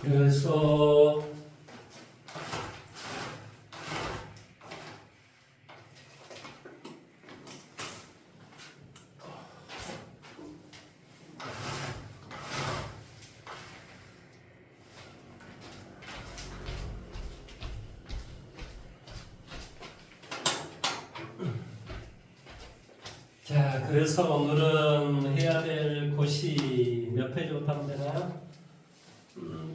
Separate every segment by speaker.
Speaker 1: 그래서 그래서 오늘은 해야 될 곳이 몇 페이지부터 하면 되나?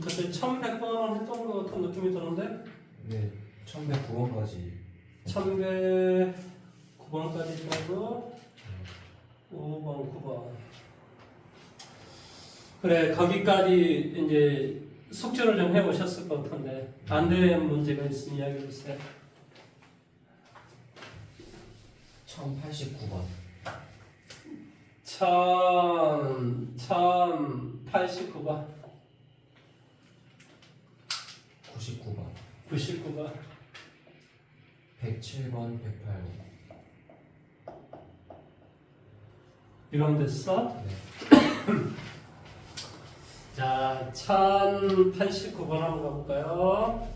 Speaker 1: 그때 1100번 했던 것 같은 느낌이 드는데?
Speaker 2: 네, 1109번까지
Speaker 1: 1109번까지 하고 5번, 9번. 그래, 거기까지 이제 숙제를 좀 해보셨을 것 같은데 안 된 문제가 있으면 이야기해 주세요.
Speaker 2: 1089번
Speaker 1: 1089번
Speaker 2: 99번
Speaker 1: 99번
Speaker 2: 107번 108번
Speaker 1: 이러면 됐어?
Speaker 2: 네.
Speaker 1: 자, 1089번 한번 가볼까요?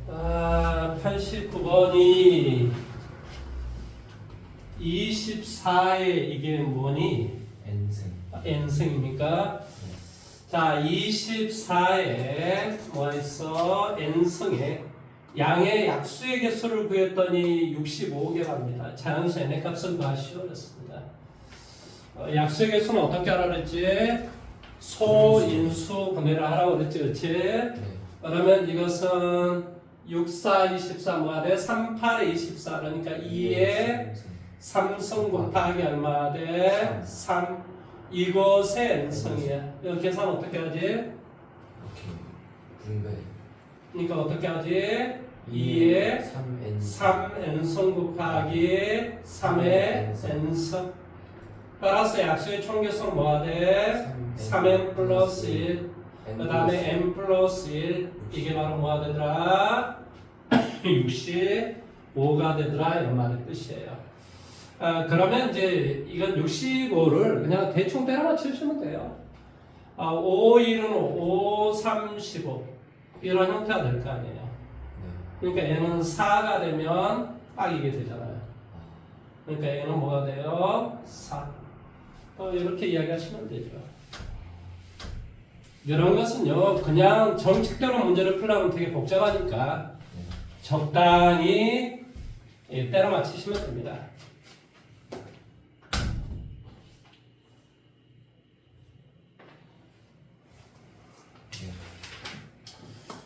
Speaker 1: 89번이 24에 이게 뭐니?
Speaker 2: n승
Speaker 1: n승입니까? 자, 24에 뭐가 있어? n승에 양의 약수의 개수를 구했더니 65개랍니다. 자연수 n의 값은 구하시오 그랬습니다. 약수의 개수는 어떻게 하라 그랬지? 소인수 분해를 하라고 그랬지, 그렇지?
Speaker 2: 네.
Speaker 1: 그러면 이것은 6, 4, 24 뭐가 돼? 3, 8에 24 그러니까 2에 3승 곱하기 얼마 돼? 3. 이것의 n승이야. 이거 계산 어떻게 하지?
Speaker 2: 이렇게 분배
Speaker 1: 그러니까 어떻게 하지? 2에
Speaker 2: 3n
Speaker 1: 3n승 곱하기 3의 n승. 따라서 약수의 총계수는 뭐가 돼? 3n 플러스 1. 그 다음에 n 플러스 1. 이게 바로 뭐가 되더라? 65가 되더라. 이런 말의 뜻이에요. 그러면 이제 이건 65를 그냥 대충 때려 맞추시면 돼요. 5, 1은 5, 3, 15 이런 형태가 될 거 아니에요. 그러니까 얘는 4가 되면 딱 이게 되잖아요. 그러니까 얘는 뭐가 돼요? 4. 이렇게 이야기하시면 되죠. 이런 것은요, 그냥 정식대로 문제를 풀려면 되게 복잡하니까 적당히 때려 맞추시면 됩니다.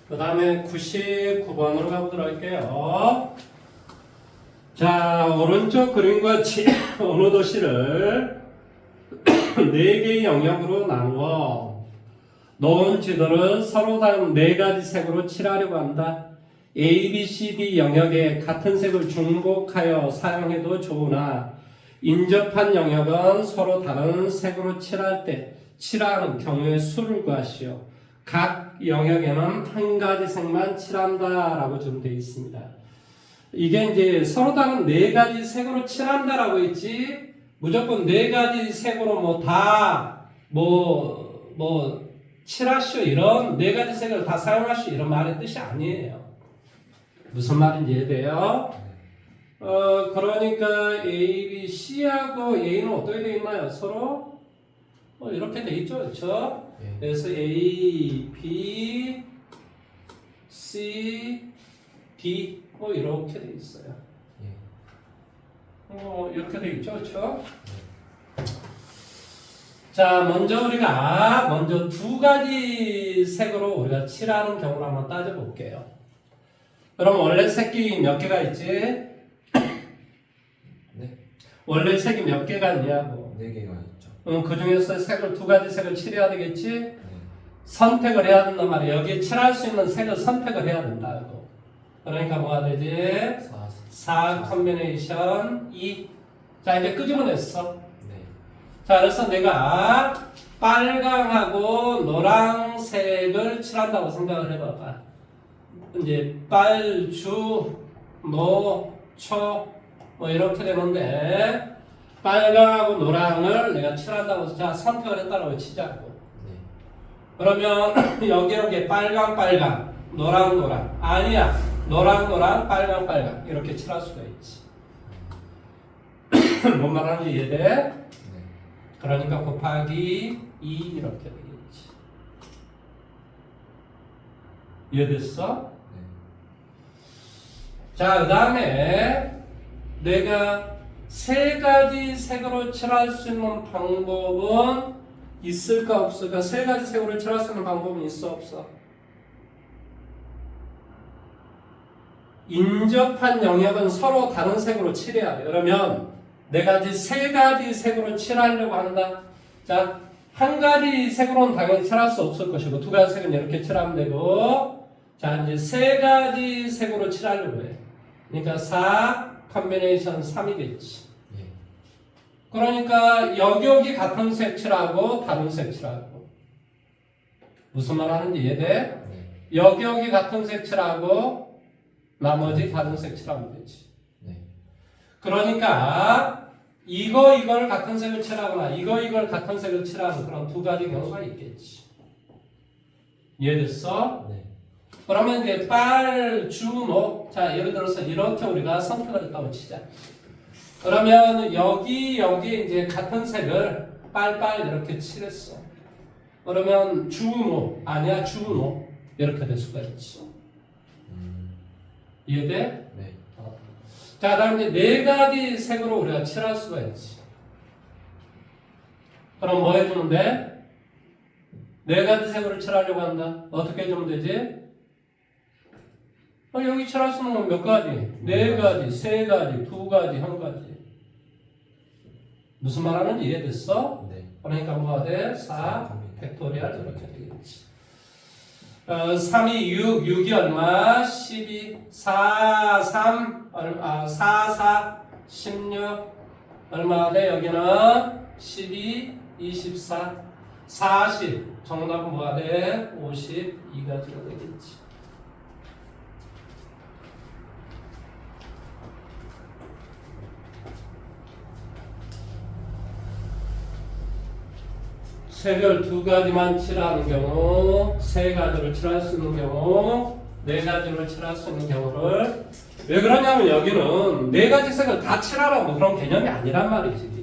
Speaker 1: 그 다음에 99번으로 가보도록 할게요. 자, 오른쪽 그림과 같이 어느 도시를 4개의 영역으로 나누어 놓은 지도를 서로 다른 4가지 색으로 칠하려고 한다. A, B, C, D 영역에 같은 색을 중복하여 사용해도 좋으나 인접한 영역은 서로 다른 색으로 칠할 때 칠하는 경우의 수를 구하시오. 각 영역에는 한 가지 색만 칠한다라고 좀 되어 있습니다. 이게 이제 서로 다른 4가지 색으로 칠한다라고 했지 무조건 4가지 색으로 뭐 칠하시오 이런 4가지 색을 다 사용하시오 이런 말의 뜻이 아니에요. 무슨 말인지 이해돼요? 그러니까 A, B, C하고 A는 어떻게 되어 있나요? 서로 이렇게 되어 있죠, 그렇죠?
Speaker 2: 네.
Speaker 1: 그래서 A, B, C, D 이렇게 돼 있어요. 이렇게 돼 있죠, 그렇죠? 자, 먼저 우리가 먼저 2가지 색으로 우리가 칠하는 경우를 한번 따져볼게요. 그럼 원래 색이 몇 개가 있지?
Speaker 2: 네.
Speaker 1: 원래 색이 몇 개가 있냐고.
Speaker 2: 4개가 있죠.
Speaker 1: 그 중에서 2가지 색을 칠해야 되겠지?
Speaker 2: 네.
Speaker 1: 선택을 해야 된단 말이에요. 여기에 칠할 수 있는 색을 선택을 해야 된다고. 그러니까 뭐가 되지? 4 컨비네이션 2. 자, 이제 끄집어냈어.
Speaker 2: 네.
Speaker 1: 자, 그래서 내가 빨강하고 노란색을 칠한다고 생각을 해봐봐. 이제 빨주, 노, 초 이렇게 되는데 빨강하고 노랑을 내가 칠한다고 해서 자 선택을 했다라고 치자고.
Speaker 2: 네.
Speaker 1: 그러면 여기 빨강 노랑 아니야 노랑 빨강 이렇게 칠할 수가 있지. 뭔 말하는지 이해돼?
Speaker 2: 네.
Speaker 1: 그러니까 곱하기 2 이렇게 되겠지. 이해됐어?
Speaker 2: 네.
Speaker 1: 자, 그 다음에 내가 세 가지 색으로 칠할 수 있는 방법은 있을까 없을까? 세 가지 색으로 칠할 수 있는 방법은 있어 없어? 인접한 영역은 서로 다른 색으로 칠해야 돼. 그러면 네 가지, 세 가지 색으로 칠하려고 한다. 자, 한 가지 색으로는 당연히 칠할 수 없을 것이고 두 가지 색은 이렇게 칠하면 되고, 자 이제 세 가지 색으로 칠하려고 해. 그러니까 4 컨비네이션 3이겠지.
Speaker 2: 예.
Speaker 1: 그러니까 여기 같은 색 칠하고 다른 색 칠하고 무슨 말 하는지 이해돼?
Speaker 2: 네.
Speaker 1: 여기 같은 색 칠하고 나머지 다른 색 칠하면 되지.
Speaker 2: 네.
Speaker 1: 그러니까 이걸 같은 색을 칠하거나 이걸 같은 색을 칠하는 그런 두 가지 경우가 있겠지. 이해됐어?
Speaker 2: 네.
Speaker 1: 그러면 이제 주노. 자, 예를 들어서 이렇게 우리가 선택을 했다고 치자. 그러면 여기 이제 같은 색을 빨 이렇게 칠했어. 그러면 주노 아니야 주노 이렇게 될 수가 있지. 이해돼?
Speaker 2: 네.
Speaker 1: 자, 다음 이제 네 가지 색으로 우리가 칠할 수가 있지. 그럼 뭐 해주면 돼? 네 가지 색으로 칠하려고 한다. 어떻게 해주면 되지? 여기 칠할 수 있는 건 몇 가지? 네 가지, 세 가지, 두 가지, 한 가지. 무슨 말 하는지 이해됐어?
Speaker 2: 네.
Speaker 1: 그러니까 뭐가 돼? 4 팩토리얼 이렇게 되겠지. 3이 6, 6이 얼마? 12, 4, 3, 4, 16, 얼마 돼? 여기는 12, 24, 40. 정답은 뭐가 돼? 52가지가 되겠지. 색을 두 가지만 칠하는 경우, 세 가지를 칠할 수 있는 경우, 네 가지를 칠할 수 있는 경우를 왜 그러냐면 여기는 네 가지 색을 다 칠하라고 그런 개념이 아니란 말이지.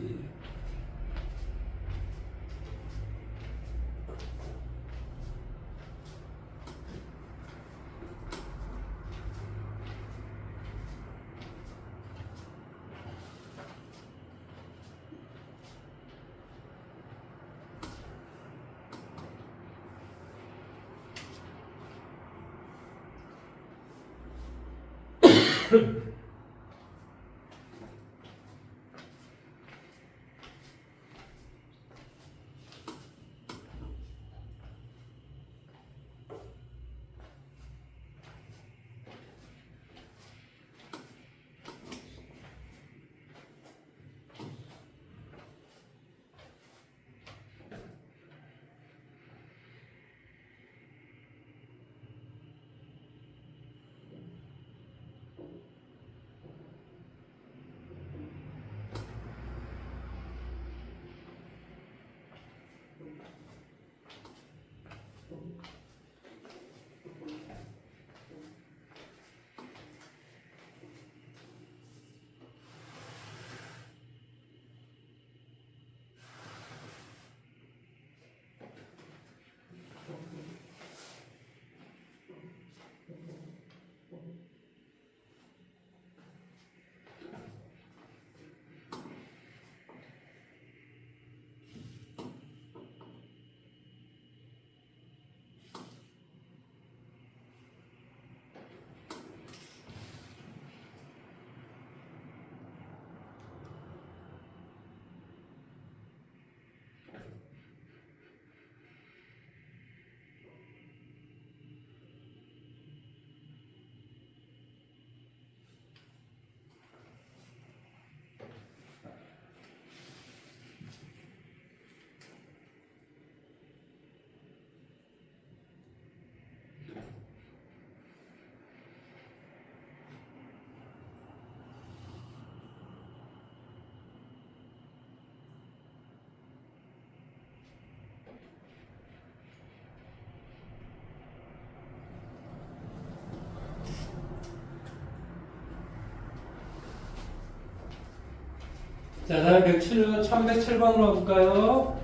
Speaker 1: 자, 다음 1107번으로 볼까요?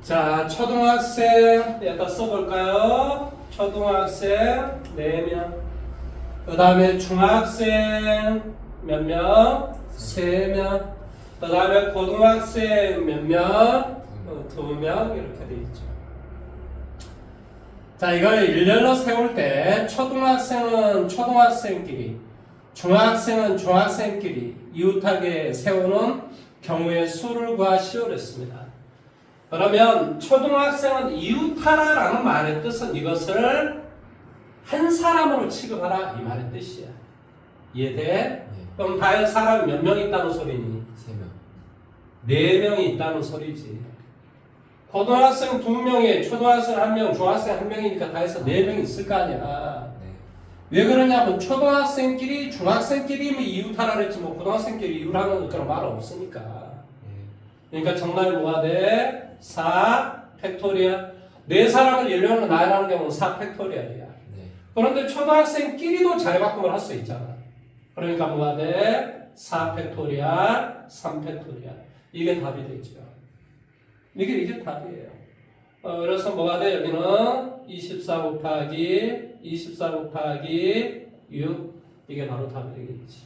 Speaker 1: 자, 초등학생 여기다 써볼까요? 초등학생 4명. 그 다음에 중학생 몇 명? 3명. 그 다음에 고등학생 몇 명? 2명 이렇게 돼 있죠. 자, 이걸 일렬로 세울 때 초등학생은 초등학생끼리, 중학생은 중학생끼리 이웃하게 세우는 경우의 수를 구하시오 그랬습니다. 그러면 초등학생은 이웃하라라는 말의 뜻은 이것을 한 사람으로 취급하라 이 말의 뜻이야. 이해돼?
Speaker 2: 네.
Speaker 1: 그럼 다른 사람이 몇 명 있다는 소리니?
Speaker 2: 3명.
Speaker 1: 4명이 있다는 소리지. 고등학생 2명에 초등학생 1명, 중학생 1명이니까 다 해서 4명 있을 거 아니야.
Speaker 2: 네.
Speaker 1: 왜 그러냐면 초등학생끼리 중학생끼리 이웃하라 그랬지 뭐 고등학생끼리 이웃하는 그런 말 없으니까.
Speaker 2: 네.
Speaker 1: 그러니까 정답이 뭐가 돼? 4 팩토리얼. 4사람을 일렬로 나열하는 경우는 4 팩토리얼이야.
Speaker 2: 네.
Speaker 1: 그런데 초등학생끼리도 자리바꿈을 할 수 있잖아. 그러니까 뭐가 돼? 4 팩토리얼, 3 팩토리얼. 이게 답이 되죠. 이게 답이에요. 그래서 뭐가 돼? 여기는 24 곱하기 24 곱하기 6. 이게 바로 답이 되겠지.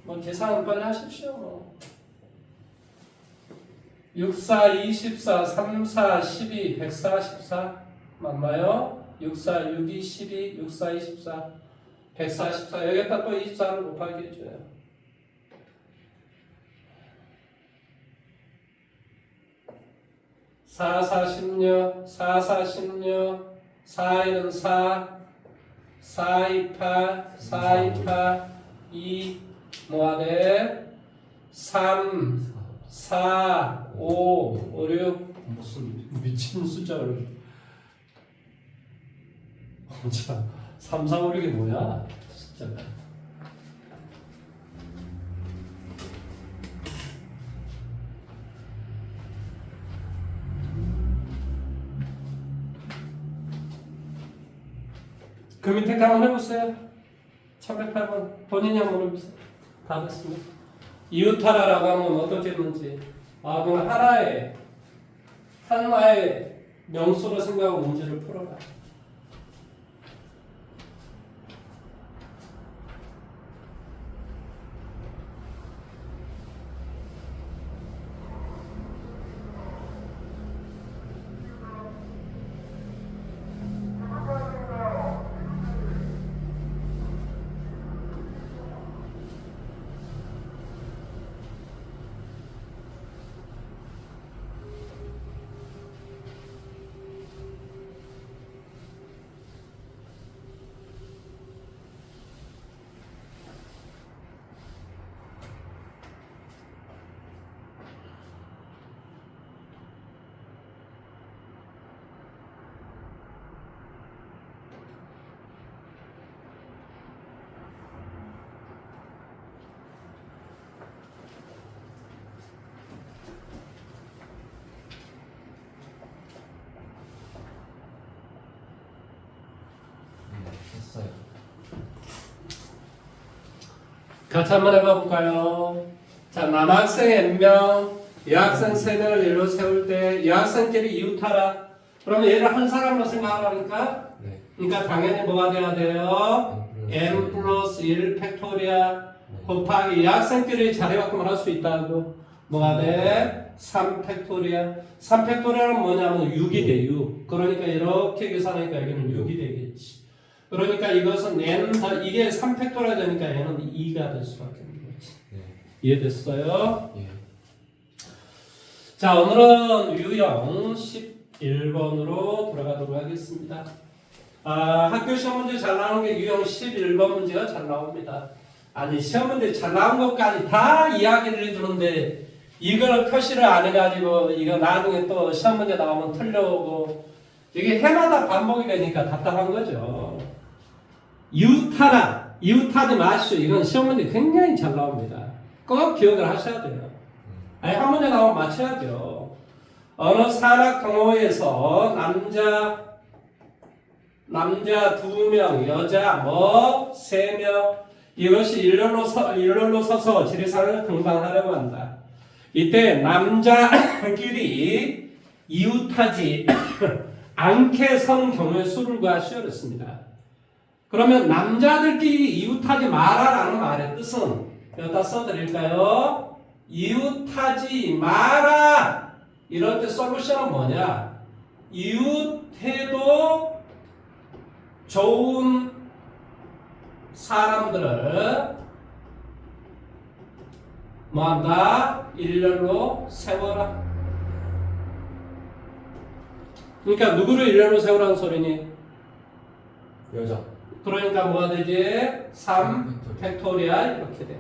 Speaker 1: 뭐 계산은 빨리 하십시오. 6, 4, 24, 3, 4, 12, 144 맞나요? 6, 4, 6, 2, 12, 6, 4, 24, 144 여기다 또 24를 곱하기 해줘요. 4, 4, 16, 4, 4, 16, 4, 1은 4, 4, 2, 8, 4, 2, 8, 2, 뭐가 돼? 3, 4, 5, 5, 6 무슨 미친 숫자를 참 3, 4, 5, 6이 뭐야? 숫자가 그 밑에 거 한번 해보세요. 1108번 본인이 한번 해보세요. 다 됐습니다. 이웃하라라고 하면 어떻게 했는지 그냥 하나의 명수로 생각하고 문제를 풀어라.
Speaker 2: 했어요.
Speaker 1: 같이 한번 해봐볼까요? 자, 남학생 N명, 여학생 3명을 일로 세울 때 여학생끼리 이웃하라. 그러면 얘를 한 사람으로 생각하라니까?
Speaker 2: 네.
Speaker 1: 그러니까 당연히 뭐가 돼야 돼요? n 플러스 1 팩토리아 곱하기 여학생끼리 자리바꿈을 할 수 있다고. 뭐가 돼? 3 팩토리아. 3 팩토리아는 뭐냐면 6이 돼, 6. 그러니까 이렇게 계산하니까 여기는 6이 되겠지. 그러니까 이것은 n 이게 3 팩토리아 되니까 얘는 2가 될 수밖에 없는 거지.
Speaker 2: 네.
Speaker 1: 이해됐어요?
Speaker 2: 예.
Speaker 1: 자, 오늘은 유형 11번으로 돌아가도록 하겠습니다. 학교 시험 문제 잘 나오는 게 유형 11번 문제가 잘 나옵니다. 아니, 시험 문제 잘 나온 것까지 다 이야기를 해주는데 이걸 표시를 안 해가지고 이거 나중에 또 시험 문제 나오면 틀려오고 이게 해마다 반복이 되니까 답답한 거죠. 이웃하지 마시오. 이건 시험 문제 굉장히 잘 나옵니다. 꼭 기억을 하셔야 돼요. 아니, 한 문제 나오면 맞춰야죠. 어느 산악 동호회에서 남자 남자 2명, 여자 뭐 3명. 이것이 일렬로 서서 지리산을 등반하려고 한다. 이때 남자끼리 이웃하지 않게 선 경우의 수를 구하시오랬습니다. 그러면 남자들끼리 이웃하지 마라라는 말의 뜻은 여기다 써드릴까요? 이웃하지 마라. 이럴 때 솔루션은 뭐냐? 이웃해도 좋은 사람들을 뭐한다? 일렬로 세워라. 그러니까 누구를 일렬로 세우라는 소리니?
Speaker 2: 여자.
Speaker 1: 그러니까 뭐가 되지? 3 팩토리얼 이렇게 돼.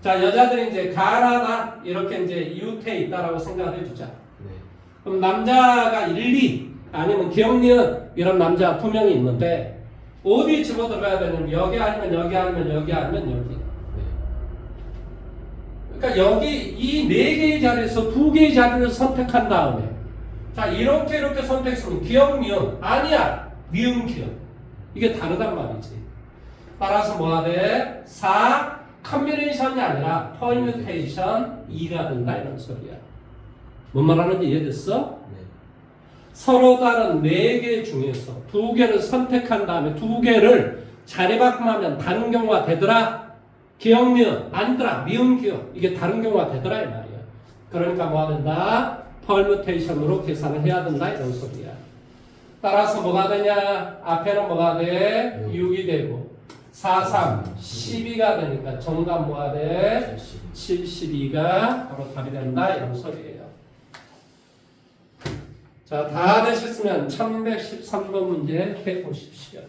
Speaker 1: 자, 여자들이 이제 가라다 이렇게 이제 이웃해 있다라고 생각을 해주자.
Speaker 2: 네.
Speaker 1: 그럼 남자가 1, 2 아니면 기억니은 이런 남자 2명이 있는데 어디 집어 들어가야 되냐면 여기 아니면 여기 아니면 여기 아니면 여기.
Speaker 2: 네.
Speaker 1: 그러니까 여기 이 4개의 자리에서 2개의 자리를 선택한 다음에 자 이렇게 선택했으면 기억 니은 아니야 미음 기억 이게 다르단 말이지. 따라서 뭐가 돼? 4 컨비네이션이 아니라 퍼뮤테이션 2가 된다 이런 소리야. 뭔 말하는지 이해됐어?
Speaker 2: 네.
Speaker 1: 서로 다른 4개 중에서 2개를 선택한 다음에 2개를 자리바꿈하면 다른 경우가 되더라. 기억 미음 아니더라. 미음 기억 이게 다른 경우가 되더라 이 말이야. 그러니까 뭐가 된다? 퍼뮤테이션으로 계산을 해야 된다 이런 소리야. 따라서 뭐가 되냐? 앞에는 뭐가 돼? 6이 되고 4, 3, 12가 되니까 정답 뭐가 돼? 72가 바로 답이 된다 이런 소리예요. 자, 다 되셨으면 1113번 문제 해보십시오.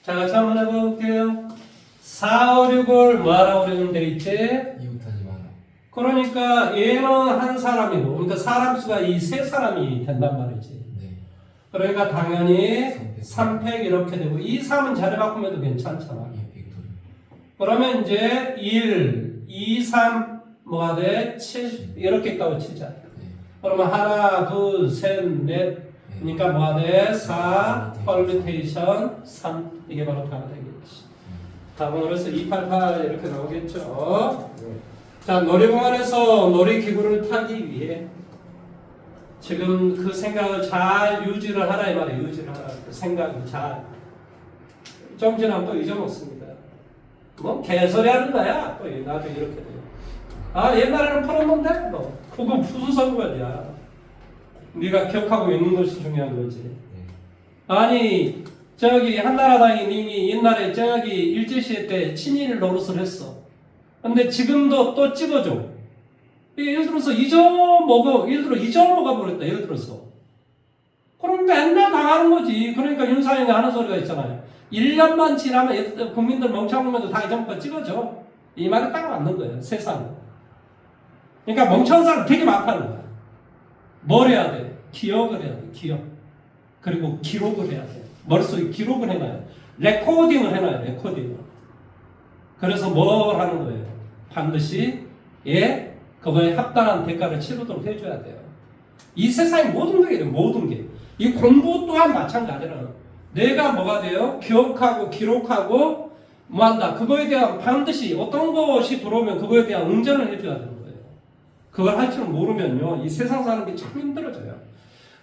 Speaker 1: 자, 같이 한번 해볼게요. 4, 5, 6을 뭐하라고 그랬는데 있지?
Speaker 2: 이웃하지 마라.
Speaker 1: 그러니까 얘는 한 사람이고, 그러니까 사람 수가 이 세 사람이 된단 말이지.
Speaker 2: 네.
Speaker 1: 그러니까 당연히 3팩 이렇게 되고, 2, 3은 자리 바꾸면 괜찮잖아.
Speaker 2: 2팩토리.
Speaker 1: 그러면 이제 1, 2, 3 뭐가 돼? 7 이렇게 있다고 치자.
Speaker 2: 네.
Speaker 1: 그러면 하나, 둘, 셋, 넷. 그러니까 뭐가 돼? 4 퍼뮤테이션 3 이게 바로 답이 되겠지. 답은 그래서 288 이렇게 나오겠죠. 자, 놀이공원에서 놀이기구를 타기 위해 지금 그 생각을 잘 유지를 하라 이 말이에요. 유지를 하라. 그 생각을 잘. 좀 지나면 또 잊어먹습니다. 뭐 개소리 하는 거야. 또 나도 이렇게 돼요. 아, 옛날에는 풀었는데 너 그거 무슨 상관이야. 네가 기억하고 있는 것이 중요한 거지.
Speaker 2: 네.
Speaker 1: 아니 저기 한나라당이 님이 옛날에 저기 일제시대 때 친일 노릇을 했어. 근데 지금도 또 찍어줘. 예를 들어서 잊어먹어 버렸다. 예를 들어서. 그럼 맨날 당하는 거지. 그러니까 윤상현이 하는 소리가 있잖아요. 1년만 지나면 국민들 멍청하면도 다 잊어먹고 찍어줘. 이 말이 딱 맞는 거예요. 세상에. 그러니까 멍청한 사람 되게 많다는 거야. 뭘 해야 돼? 기억을 해야 돼. 기억. 그리고 기록을 해야 돼. 머릿속에 기록을 해놔야 돼. 레코딩을 해놔야 돼. 레코딩을. 그래서 뭘 하는 거예요? 반드시 그거에 합당한 대가를 치르도록 해줘야 돼요. 이 세상의 모든 게 이래요. 모든 게. 이 공부 또한 마찬가지로 내가 뭐가 돼요? 기억하고 기록하고 뭐 한다. 그거에 대한 반드시 어떤 것이 들어오면 그거에 대한 응전을 해줘야 되는 거예요. 그걸 할 줄 모르면요. 이 세상 사는 게 참 힘들어져요.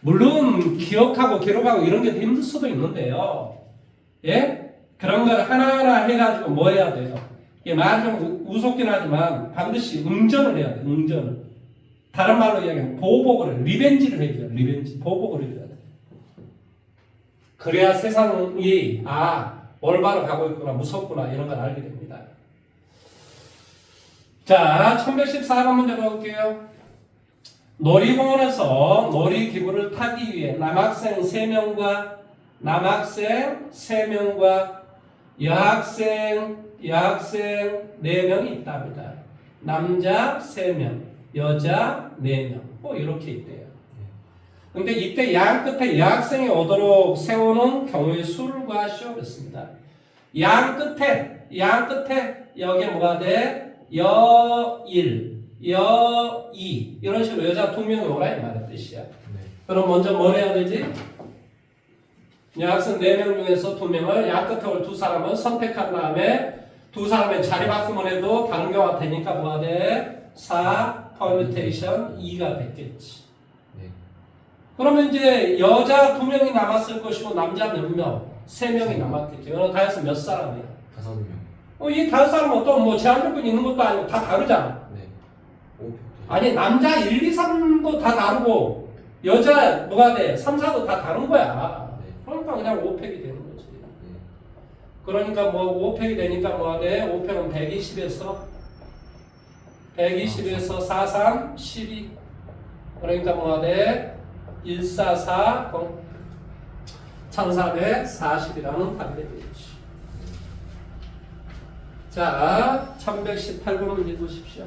Speaker 1: 물론 기억하고 기록하고 이런 게 힘들 수도 있는데요. 예? 그런 걸 하나하나 해가지고 뭐 해야 돼요? 이게 말이 좀 우습긴 하지만 반드시 응전을 해야 돼요. 응전을. 다른 말로 이야기하면 보복을 해요. 리벤지를 해줘요. 리벤지. 보복을 해줘야 돼요. 그래야 세상이 올바로 가고 있구나, 무섭구나 이런 걸 알게 됩니다. 자, 1114번 문제 볼게요. 놀이공원에서 놀이기구를 타기 위해 남학생 3명과 여학생 4명이 있답니다. 남자 3명, 여자 4명. 뭐 이렇게 있대요. 근데 이때 양 끝에 여학생이 오도록 세우는 경우의 수를 구하시오 그랬습니다. 양 끝에 여기에 뭐가 돼? 여1, 여2 이런 식으로 여자 2명이 오라 이 말의 뜻이야.
Speaker 2: 네.
Speaker 1: 그럼 먼저 뭘 해야 되지? 여학생 4명 중에서 2명을 양 끝에 올 2사람을 선택한 다음에 2사람의 자리 바꾸면 해도 다른 경우가 되니까 뭐가 돼? 4 퍼뮤테이션 2가 됐겠지.
Speaker 2: 네.
Speaker 1: 그러면 이제 여자 2명이 남았을 것이고 남자 몇 명? 3명이 남았겠죠. 그럼 다 해서 몇 사람이야?
Speaker 2: 5명.
Speaker 1: 이 5사람은 어떤 뭐 제한 조건이 있는 것도 아니고 다 다르잖아.
Speaker 2: 네. 5팩토리.
Speaker 1: 아니 남자 1, 2, 3도 다 다르고 여자 뭐가 돼? 3, 4도 다 다른 거야.
Speaker 2: 네.
Speaker 1: 그러니까 그냥 5팩이 되는 거지.
Speaker 2: 네.
Speaker 1: 그러니까 뭐 5팩이 되니까 뭐가 돼? 5팩은 120에서 4, 3, 12. 그러니까 뭐가 돼? 1, 4, 4, 1440이라는 답이 되겠지. 자, 1118번 문제 보십시오.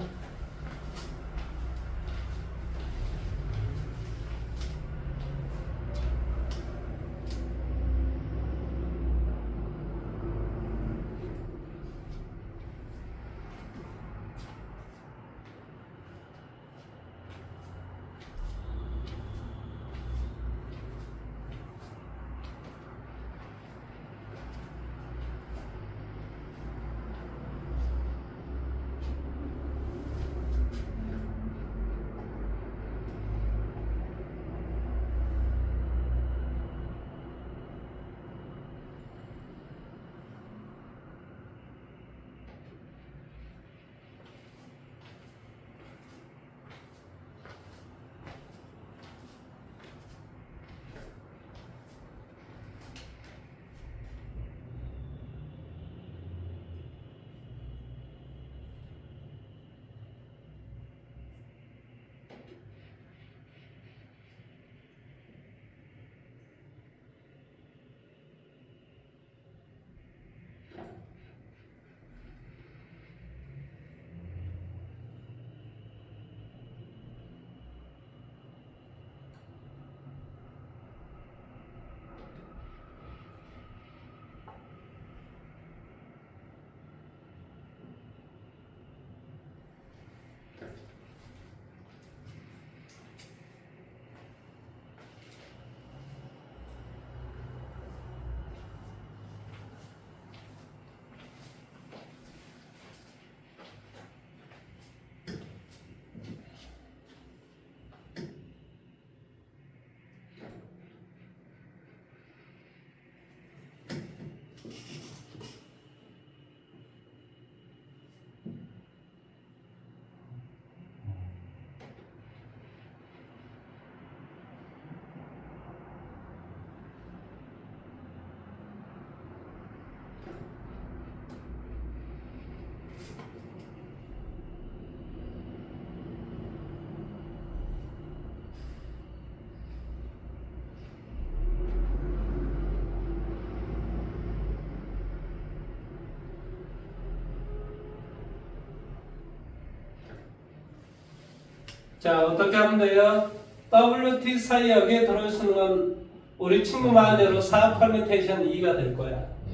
Speaker 1: 자, 어떻게 하면 돼요? WT 사이 여기에 들어있는 건 우리 친구 말대로 4 퍼뮤테이션 2가 될 거야.
Speaker 2: 네.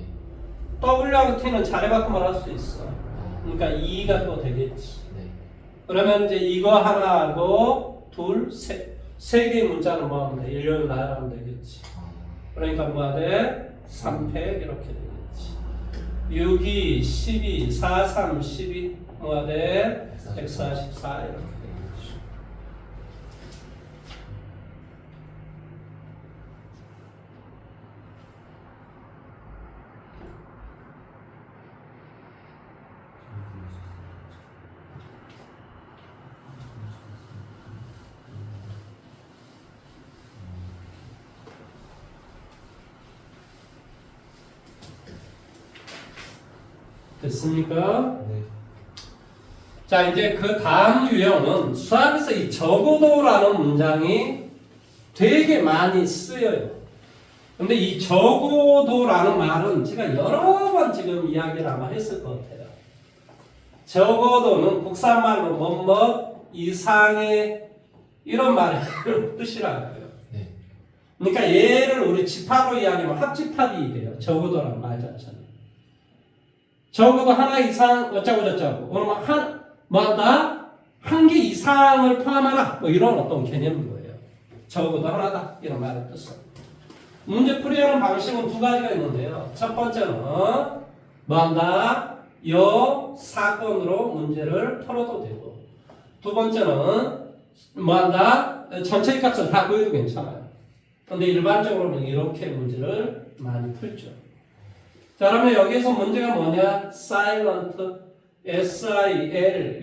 Speaker 1: W하고 T는 자리바꿈을 할 수 있어. 그러니까 2가 또 되겠지.
Speaker 2: 네.
Speaker 1: 그러면 이제 이거 하나하고 세 개의 문자를 모으면 돼. 일렬로 나열하면 되겠지. 그러니까 뭐가 돼? 3팩 이렇게 되겠지. 6이 12, 4, 3, 12 뭐가 돼? 144 이렇게 되겠지. 됐습니까?
Speaker 2: 네.
Speaker 1: 자, 이제 그 다음 유형은 수학에서 이 적어도라는 문장이 되게 많이 쓰여요. 근데 이 적어도라는 말은 제가 여러 번 지금 이야기를 아마 했을 것 같아요. 적어도는 국산말로 뭐뭐 이상의 이런 말의 뜻이라고요.
Speaker 2: 네.
Speaker 1: 그러니까 얘를 우리 집합으로 이야기하면 합집합이 돼요. 적어도라는 말 자체는. 적어도 하나 이상 어쩌고 저쩌고 그러면 한 개 이상을 포함하라 뭐 이런 어떤 개념인 거예요. 적어도 하나다 이런 말의 뜻은. 문제 풀이하는 방식은 두 가지가 있는데요. 첫 번째는 뭐한다? 요 사건으로 문제를 풀어도 되고, 두 번째는 뭐한다? 전체 값을 다 구해도 괜찮아요. 근데 일반적으로는 이렇게 문제를 많이 풀죠. 자, 그러면 여기서 문제가 뭐냐? silent, S-I-L-E-N-T.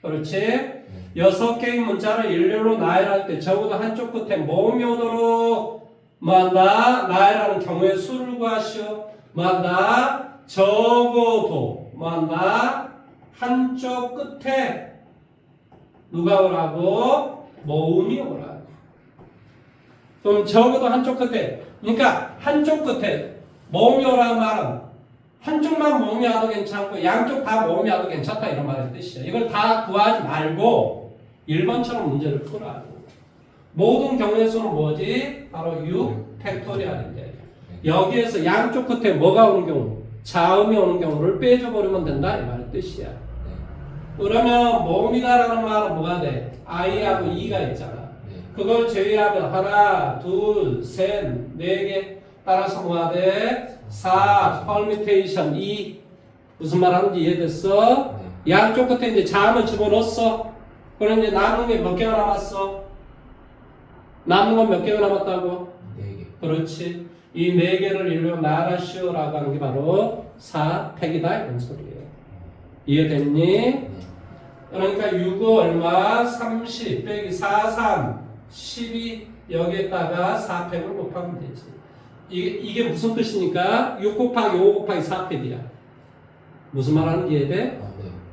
Speaker 1: 그렇지? 6개의 문자를 일렬로 나열할 때 적어도 한쪽 끝에 모음이 오도록 뭐한다? 나열하는 경우의 수를 구하시오. 뭐한다? 적어도 뭐한다? 한쪽 끝에 누가 오라고? 모음이 오라고. 그럼 적어도 한쪽 끝에, 그러니까 한쪽 끝에 모음이 오라는 말은 한쪽만 모음이 와도 괜찮고 양쪽 다 모음이 와도 괜찮다 이런 말의 뜻이야. 이걸 다 구하지 말고 1번처럼 문제를 풀라고. 모든 경우의 수는 뭐지? 바로 6 팩토리얼인데 여기에서 양쪽 끝에 뭐가 오는 경우? 자음이 오는 경우를 빼줘버리면 된다 이 말의 뜻이야. 그러면 모음이다라는 말은 뭐가 돼? I하고 E가 있잖아. 그걸 제외하면 하나, 둘, 셋, 네 개 따라서 뭐가 돼? 4, permutation 2. 무슨 말 하는지 이해됐어? 양쪽 끝에 이제 자음을 집어넣었어. 그럼 이제 남은 게 몇 개가 남았어? 남은 건 몇 개가 남았다고?
Speaker 2: 4개.
Speaker 1: 그렇지. 이 4개를 일로 나라시오라고 하는 게 바로 4팩이다 이런 소리예요. 이해됐니? 그러니까 6은 얼마? 30 빼기 4, 3, 12 여기에다가 4팩을 곱하면 되지. 이게 무슨 뜻이니까 6 곱하기 5 곱하기 4팩이야. 무슨 말 하는지 이해돼?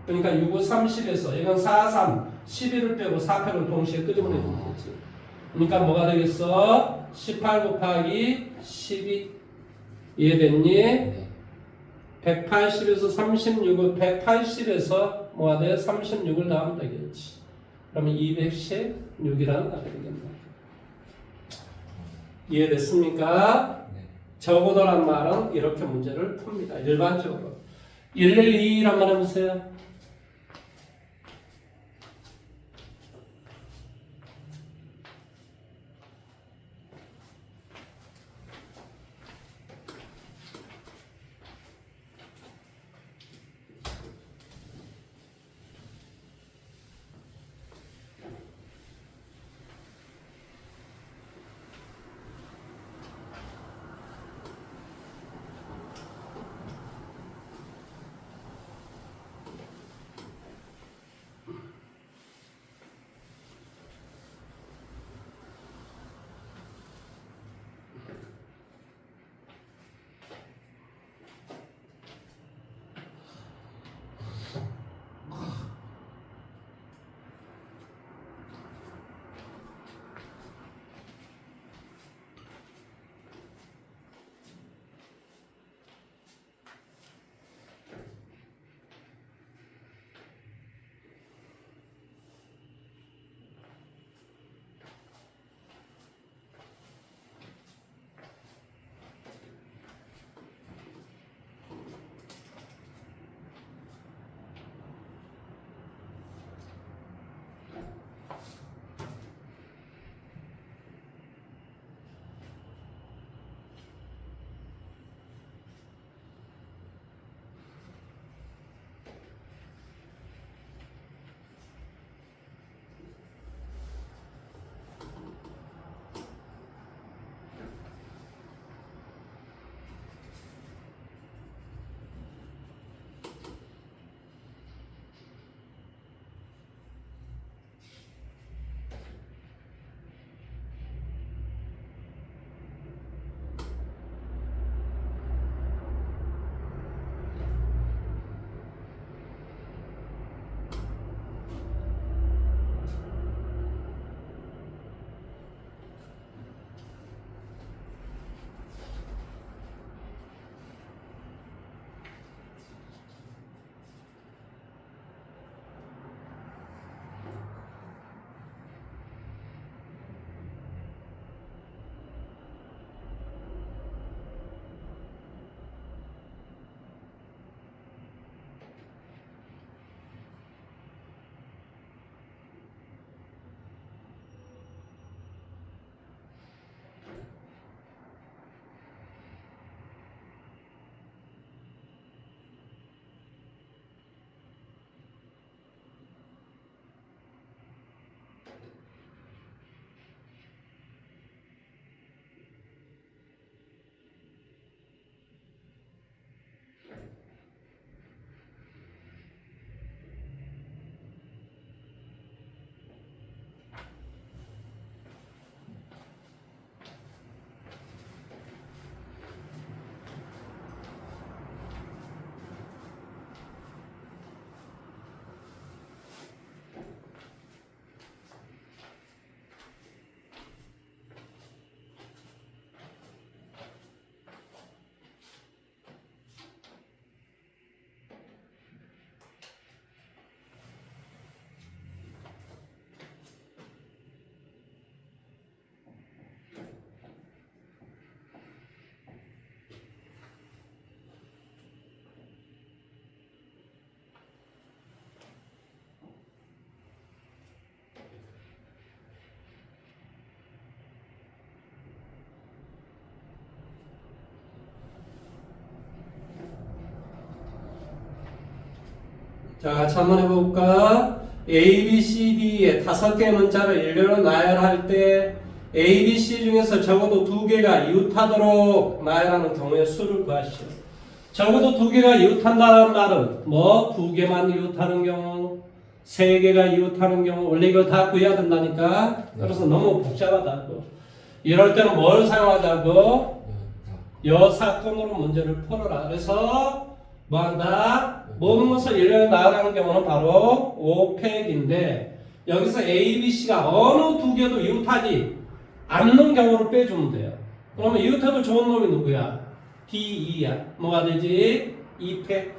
Speaker 1: 그러니까 6은 30에서 이건 4, 3, 11을 빼고 4팩을 동시에 끄집어내 주면 되지. 그러니까 뭐가 되겠어? 18 곱하기 12 이해됐니? 180에서 36을 180에서 뭐가 돼? 36을 나오면 되겠지. 그러면 216이라는 답이 되겠네. 이해됐습니까? 적어도란 말은 이렇게 문제를 풉니다. 일반적으로. 112란 말 해보세요. 자, 같이 한번 해볼까? A, B, C, D의 5개의 문자를 일렬로 나열할 때 A, B, C 중에서 적어도 2개가 이웃하도록 나열하는 경우의 수를 구하시오. 적어도 2개가 이웃한다는 말은 뭐 2개만 이웃하는 경우, 3개가 이웃하는 경우, 원래 이걸 다 구해야 된다니까. 그래서 너무 복잡하다고. 이럴 때는 뭘 사용하자고? 여사건으로 문제를 풀어라. 그래서 뭐 한다? 모든 것을 일렬로 나열하는 경우는 바로 5팩인데 여기서 A, B, C가 어느 2개도 이웃하지 않는 경우를 빼주면 돼요. 그러면 이웃해도 좋은 놈이 누구야? D, E야. 뭐가 되지? 2팩.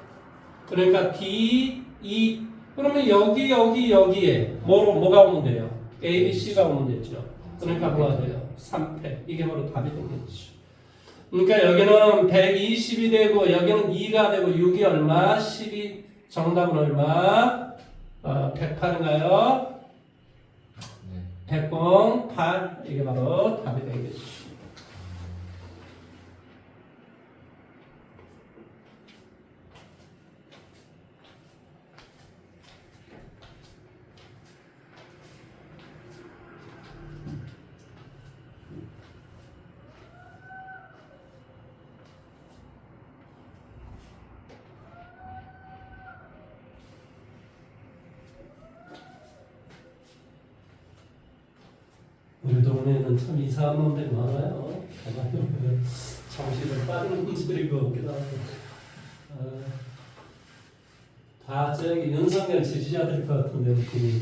Speaker 1: 그러니까 D, E. 그러면 여기에 뭐가 오면 돼요? A, B, C가 오면 되죠. 그러니까 뭐가 돼요? 3팩. 이게 바로 답이 되겠죠. 그러니까 여기는 120이 되고 여기는 2가 되고 6이 얼마? 12. 정답은 얼마? 108인가요?
Speaker 2: 네.
Speaker 1: 108. 이게 바로 답이 되겠죠. 우리 동네에는 참 이상한 놈들이 많아요. 가만히 보면 정신을 빠진 놈들이고 없기도 하고. 다 저기 윤석열 지지자들일 것 같은데 느낌이.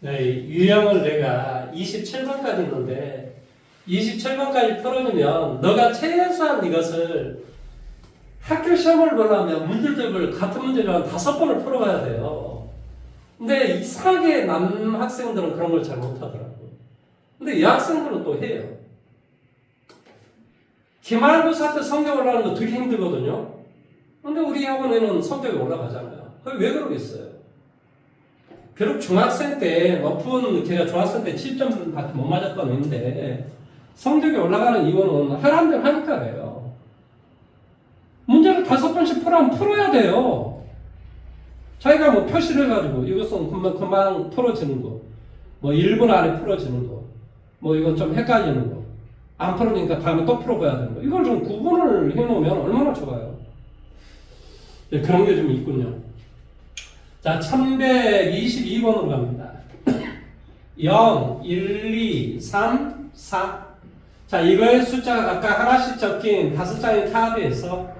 Speaker 1: 네, 유형을 내가 27번까지 있는데 27번까지 풀어주면 너가 최소한 이것을 학교 시험을 보려면 문제집을 같은 문제를 한 5번을 풀어가야 돼요. 근데 이상하게 남학생들은 그런 걸 잘 못하더라고. 근데 여학생들은 또 해요. 기말고사 때 성적 올라가는 거 되게 힘들거든요. 근데 우리 학원에는 성적이 올라가잖아요. 왜 그러겠어요? 비록 중학생 때 높은 걔가 중학생 때 7점밖에 못 맞았던 애인데 성적이 올라가는 이유는 하라는 대로 하니까 그래요. 문제를 5번씩 풀어야 돼요. 자기가 뭐 표시를 해가지고 이것은 금방 풀어지는 거, 뭐 1분 안에 풀어지는 거, 뭐 이건 좀 헷갈리는 거, 안 풀어지니까 다음에 또 풀어봐야 되는 거, 이걸 좀 구분을 해놓으면 얼마나 좋아요. 네, 그런 게 좀 있군요. 자, 1122번으로 갑니다. 0, 1, 2, 3, 4. 자, 이거의 숫자가 각각 하나씩 적힌 5장의 카드에서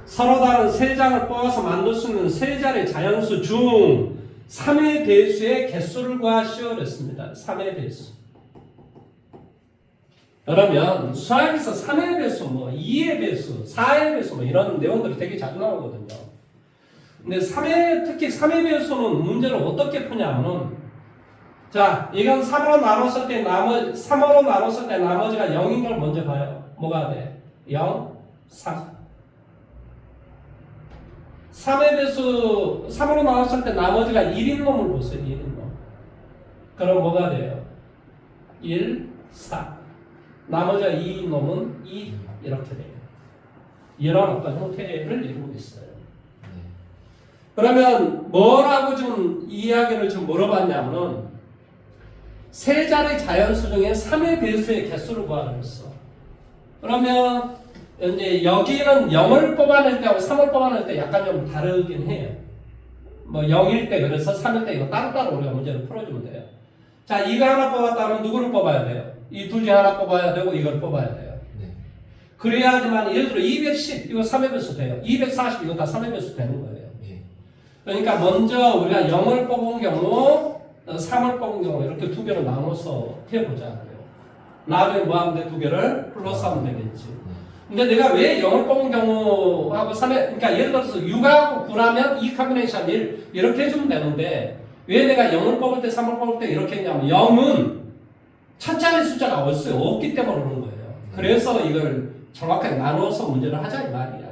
Speaker 1: 서로 다른 3장을 뽑아서 만들 수 있는 3자리 자연수 중 3의 배수의 개수를 구하시오 그랬습니다. 3의 배수. 그러면 수학에서 3의 배수, 뭐 2의 배수, 4의 배수 뭐 이런 내용들이 되게 자주 나오거든요. 근데 특히 3의 배수는 문제를 어떻게 푸냐면은 자, 이건 3으로 나눴을 때 3으로 나눴을 때 나머지가 0인 걸 먼저 봐요. 뭐가 돼? 0, 3. 3의 배수 3으로 나눴을 때 나머지가 1인 놈을 보세요. 1인 놈. 그럼 뭐가 돼요? 1, 4. 나머지가 2인 놈은 2 이렇게 돼요. 이런 어떤 형태를 이루고 있어요. 그러면 뭐라고 좀 이야기를 좀 물어봤냐면은 3자리 자연수 중에 3의 배수의 개수를 구하라고 했어. 그러면 이제 여기는 0을 뽑아낼 때하고 3을 뽑아낼 때 약간 좀 다르긴 해요. 뭐 0일 때 그래서 3일 때 이거 따로따로 우리가 문제를 풀어주면 돼요. 자, 이거 하나 뽑았다면 누구를 뽑아야 돼요? 이 둘 중에 하나 뽑아야 되고 이걸 뽑아야 돼요. 그래야지만 예를 들어 210 이거 3의 배수 돼요. 240 이거 다 3의 배수 되는 거예요. 그러니까 먼저 우리가 0을 뽑은 경우, 3을 뽑은 경우 이렇게 2개로 나눠서 해보자. 나중에 뭐 하면 돼? 2개를 플러스하면 되겠지. 근데 내가 왜 0을 뽑은 경우하고 3에, 그러니까 예를 들어서 6하고 9라면 이 컨비네이션 1 이렇게 해주면 되는데 왜 내가 0을 뽑을 때 3을 뽑을 때 이렇게 했냐면 0은 첫 자리 숫자가 없기 때문에 그런 거예요. 그래서 이걸 정확하게 나눠서 문제를 하자 이 말이야.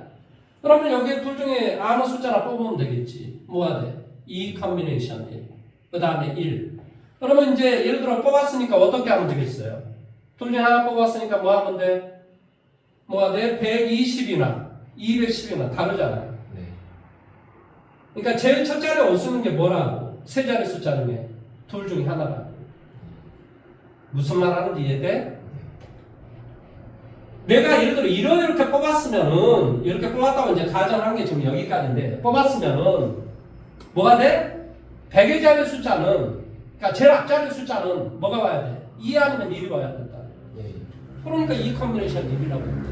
Speaker 1: 그러면 여기 둘 중에 아무 숫자나 뽑으면 되겠지. 뭐가 돼? 2 컨비네이션 1. 그 다음에 1. 그러면 이제 예를 들어 뽑았으니까 어떻게 하면 되겠어요? 둘 중에 하나 뽑았으니까 뭐 하면 돼? 뭐가 돼? 120이나 210이나 다르잖아요.
Speaker 2: 네.
Speaker 1: 그러니까 제일 첫 자리에 올 수 있는 게 뭐라고? 세 자리 숫자 중에 둘 중에 하나가. 무슨 말 하는지 이해돼? 내가 예를 들어 이렇게 뽑았으면은 이렇게 뽑았다고 이제 가정한 게 지금 여기까지인데 뽑았으면은 뭐가 돼? 100의 자리 숫자는 그러니까 제일 앞자리 숫자는 뭐가 와야 돼? 2 아니면 1이 와야 된다.
Speaker 2: 네.
Speaker 1: 그러니까 이 컨비네이션 1이라고 했대.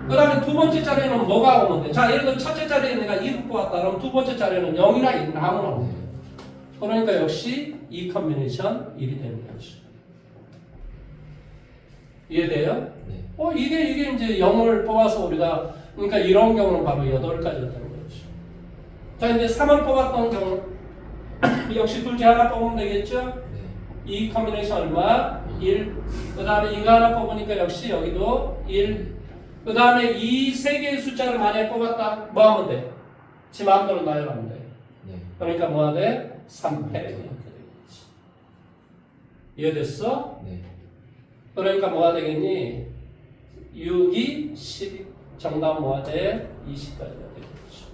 Speaker 1: 그 다음에 두 번째 자리에는 뭐가 오면 돼? 자 예를 들어 첫째 자리에 내가 2를 뽑았다 그러면 두 번째 자리에는 0이나 1 아무나 오면 돼. 그러니까 역시 이 컨비네이션 1이 되는 거지. 이해돼요?
Speaker 2: 네.
Speaker 1: 이게 이제 0을 뽑아서 우리가 그러니까 이런 경우는 바로 8가지가 되는 거죠. 자 이제 3을 뽑았던 경우 역시 둘 중에 하나 뽑으면 되겠죠?
Speaker 2: 네.
Speaker 1: 이 컨비네이션 얼마? 1. 그 다음에 이거 하나 뽑으니까 역시 여기도 1. 그 다음에 이 세 개의 숫자를 만약에 뽑았다. 뭐 하면 돼? 지 마음대로 나열하면 돼.
Speaker 2: 네.
Speaker 1: 그러니까 뭐 하면 돼? 3패 이렇게 되겠지. 이해됐어?
Speaker 2: 네.
Speaker 1: 그러니까 뭐가 되겠니? 6이 12. 정답 뭐가 돼? 20까지가 되겠지.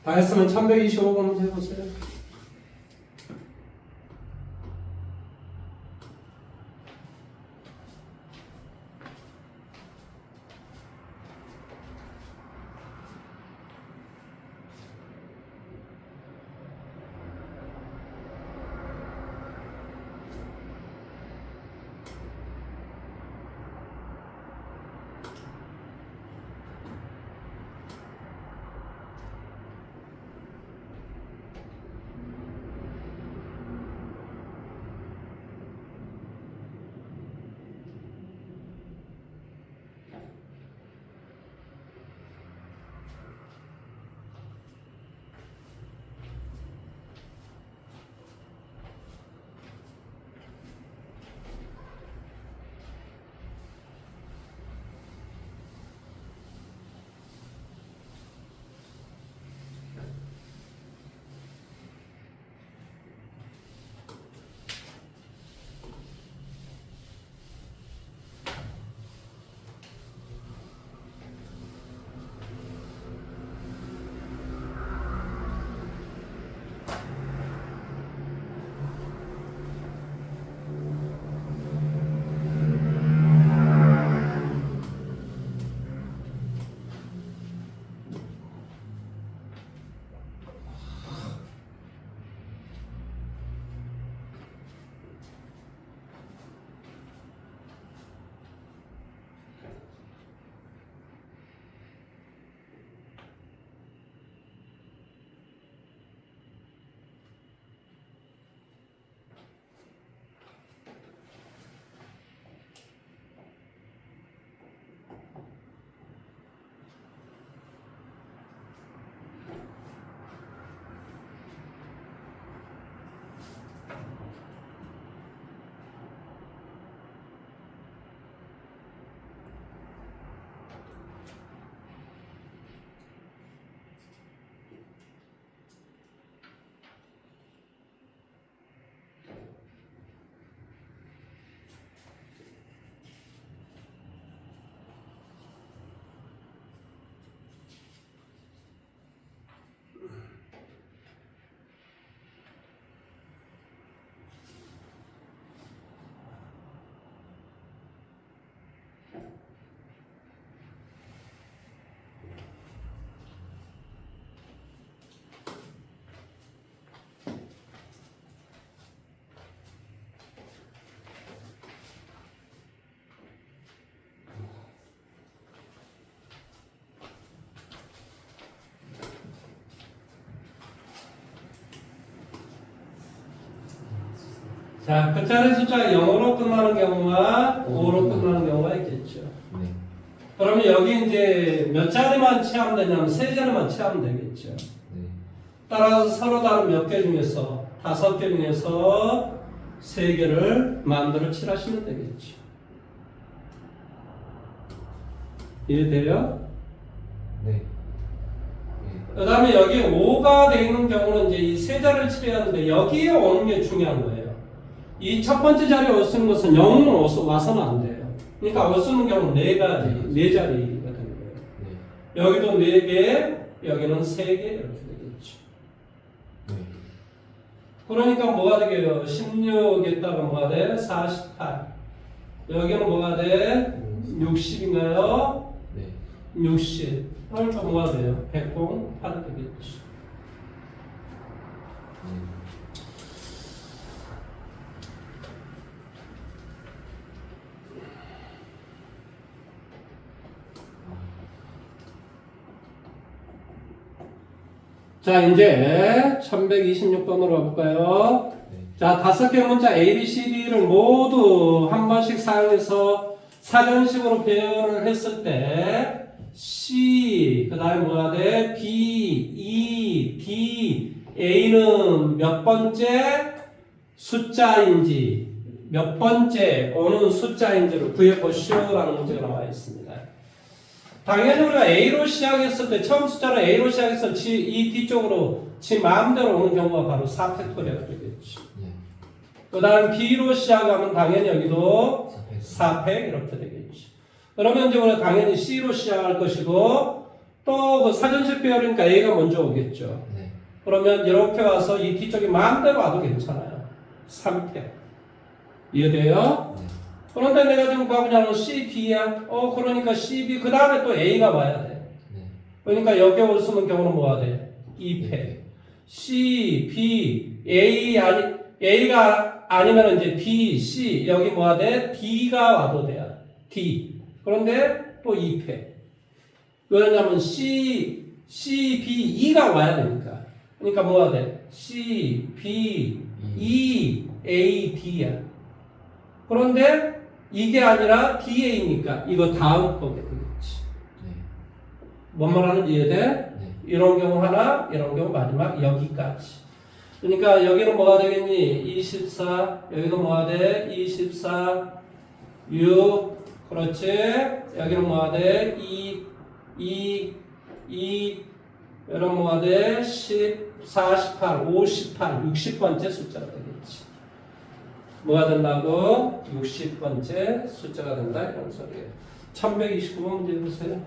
Speaker 1: 다 했으면 1125번 문제 해보세요. 자, 그 자리 숫자가 0으로 끝나는 경우와 5로 끝나는 경우가 있겠죠.
Speaker 2: 네.
Speaker 1: 그러면 여기 이제 몇 자리만 취하면 세 자리만 취하면 되겠죠.
Speaker 2: 네.
Speaker 1: 따라서 서로 다른 몇 개 중에서 5개 중에서 3개를 마음대로 칠하시면 되겠죠. 이해돼요?
Speaker 2: 네.
Speaker 1: 그 다음에 여기 5가 되어 있는 경우는 이제 이 세 자리를 칠해야 하는데 여기에 오는 게 중요한 거예요. 이 첫 번째 자리에 올 쓰는 것은 0은 와서는 안 돼요. 그러니까 올 쓰는 경우는 4가지, 4자리가 되는 거예요.
Speaker 2: 네.
Speaker 1: 여기도 4개, 여기는 3개 이렇게 되겠죠.
Speaker 2: 네.
Speaker 1: 그러니까 뭐가 되게요? 16에다가 뭐가 돼? 48. 여기는 뭐가 돼? 60인가요?
Speaker 2: 네.
Speaker 1: 60. 그러니까 뭐가 돼요? 108이 되겠죠. 자, 이제 1126번으로 가볼까요?
Speaker 2: 네.
Speaker 1: 자, 5개 문자 A, B, C, D를 모두 한 번씩 사용해서 사전식으로 표현을 했을 때 C, 그 다음에 뭐가 돼? B, E, D, A는 몇 번째 숫자인지 몇 번째 오는 숫자인지를 구해보시오라는 문제가 나와 있습니다. 당연히 우리가 A로 시작했을 때 처음 숫자를 A로 시작했을 때 이 뒤쪽으로 지 마음대로 오는 경우가 바로 4팩토리얼이 되겠지.
Speaker 2: 네.
Speaker 1: 그 다음 B로 시작하면 당연히 여기도
Speaker 2: 4팩.
Speaker 1: 4팩 이렇게 되겠지. 그러면 이제 우리가 당연히 C로 시작할 것이고 또 그 사전식 배열이니까 A가 먼저 오겠죠.
Speaker 2: 네.
Speaker 1: 그러면 이렇게 와서 이 뒤쪽이 마음대로 와도 괜찮아요. 3팩. 이해돼요?
Speaker 2: 네.
Speaker 1: 그런데 내가 지금 구하고자 C, B야. 그러니까 C, B 그 다음에 또 A가 와야 돼.
Speaker 2: 네.
Speaker 1: 그러니까 여기에 올 쓰는 경우는 뭐가 돼? 2팩. C, B, A가 아니면 이제 B, C 여기 뭐가 돼? D가 와도 돼요. D. 그런데 또 2팩. 왜냐면 C, B, E가 와야 되니까. 그러니까 뭐가 돼? C, B, E, A, D야. 그런데 이게 아니라 DA니까 이거 다음 거게 되겠지.
Speaker 2: 네.
Speaker 1: 뭔 말하는지 이해돼?
Speaker 2: 네.
Speaker 1: 이런 경우 하나, 이런 경우 마지막 여기까지. 그러니까 여기는 뭐가 되겠니? 24. 여기도 뭐가 돼? 24. 6. 그렇지. 여기는 뭐가 돼? 2. 여기는 뭐가 돼? 10, 48, 58, 60번째 숫자가 되겠지. 뭐가 된다고? 60번째 숫자가 된다 이런 소리예요. 1129번 문제 보세요.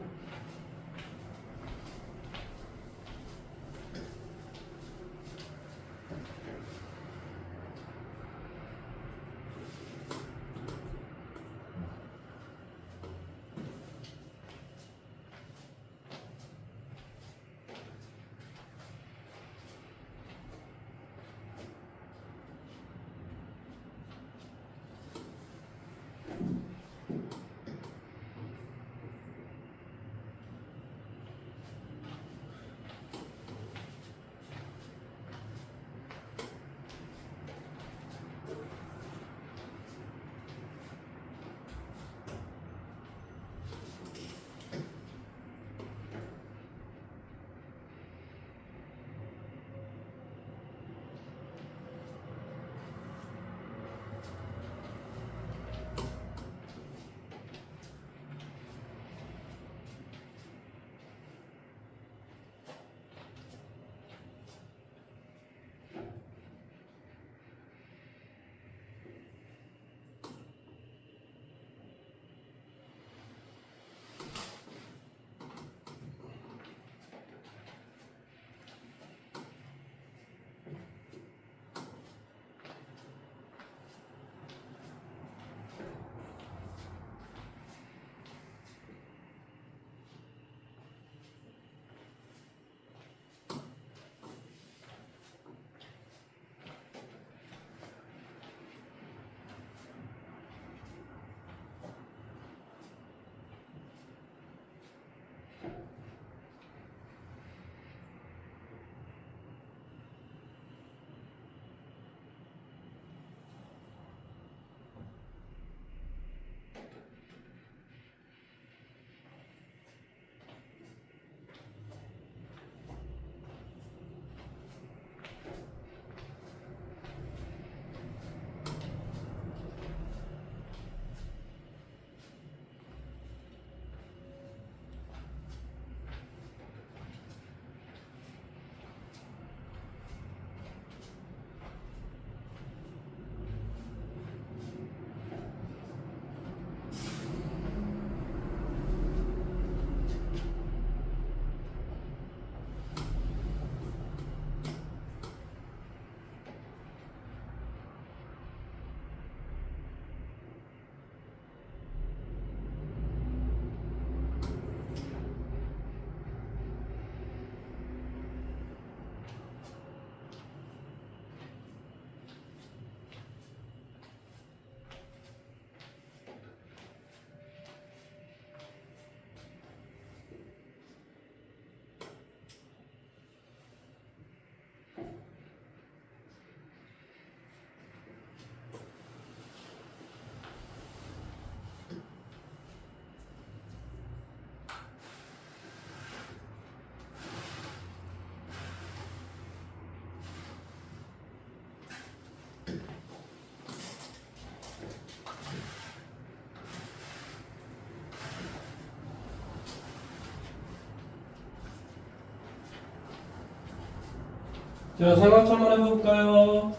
Speaker 1: 자, 생각 한번 해볼까요?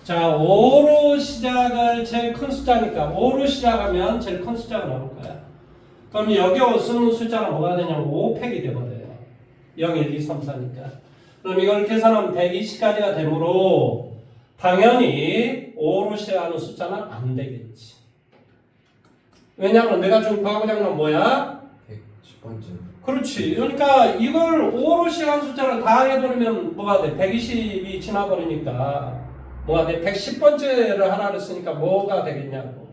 Speaker 1: 자, 5로 시작을 제일 큰 숫자니까 5로 시작하면 제일 큰 숫자가 나올 거야. 그럼 여기 쓰는 숫자가 뭐가 되냐면 5팩이 되버려요. 0, 1, 2, 3, 4니까. 그럼 이걸 계산하면 120까지가 되므로 당연히 5로 시작하는 숫자는 안 되겠지. 왜냐하면 내가 준 과거장난 뭐야?
Speaker 2: 110번째.
Speaker 1: 그렇지. 그러니까 이걸 5로 시작한 숫자를 다 해버리면 뭐가 돼? 120이 지나버리니까 뭐가 돼? 110번째를 하나 했으니까 뭐가 되겠냐고.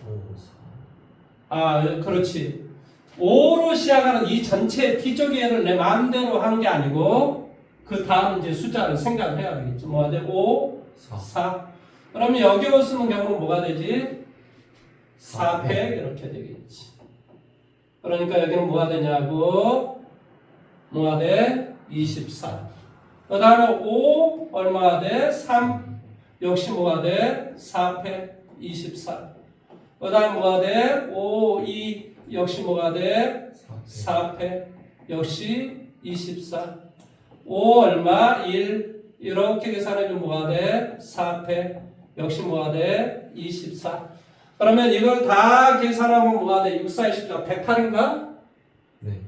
Speaker 2: 5, 4.
Speaker 1: 아, 그렇지. 5로 시작하는 이 전체 뒤쪽에를 내 마음대로 하는 게 아니고 그 다음 이제 숫자를 생각을 해야 되겠지. 뭐가 돼? 5, 4. 그러면 여기 쓰는 경우는 뭐가 되지? 4팩 이렇게 되겠지. 그러니까 여기는 뭐가 되냐고? 뭐가 돼? 24. 그 다음에 5 얼마가 돼? 3. 역시 뭐가 돼? 4팩 24. 그 다음에 뭐가 돼? 5, 2 역시 뭐가 돼? 4팩 역시 24. 5 얼마? 1 이렇게 계산해주면 뭐가 돼? 4팩 역시 뭐가 돼? 24. 그러면 이걸 다 계산하면 뭐가 돼? 6, 4, 24, 108인가?
Speaker 2: 네.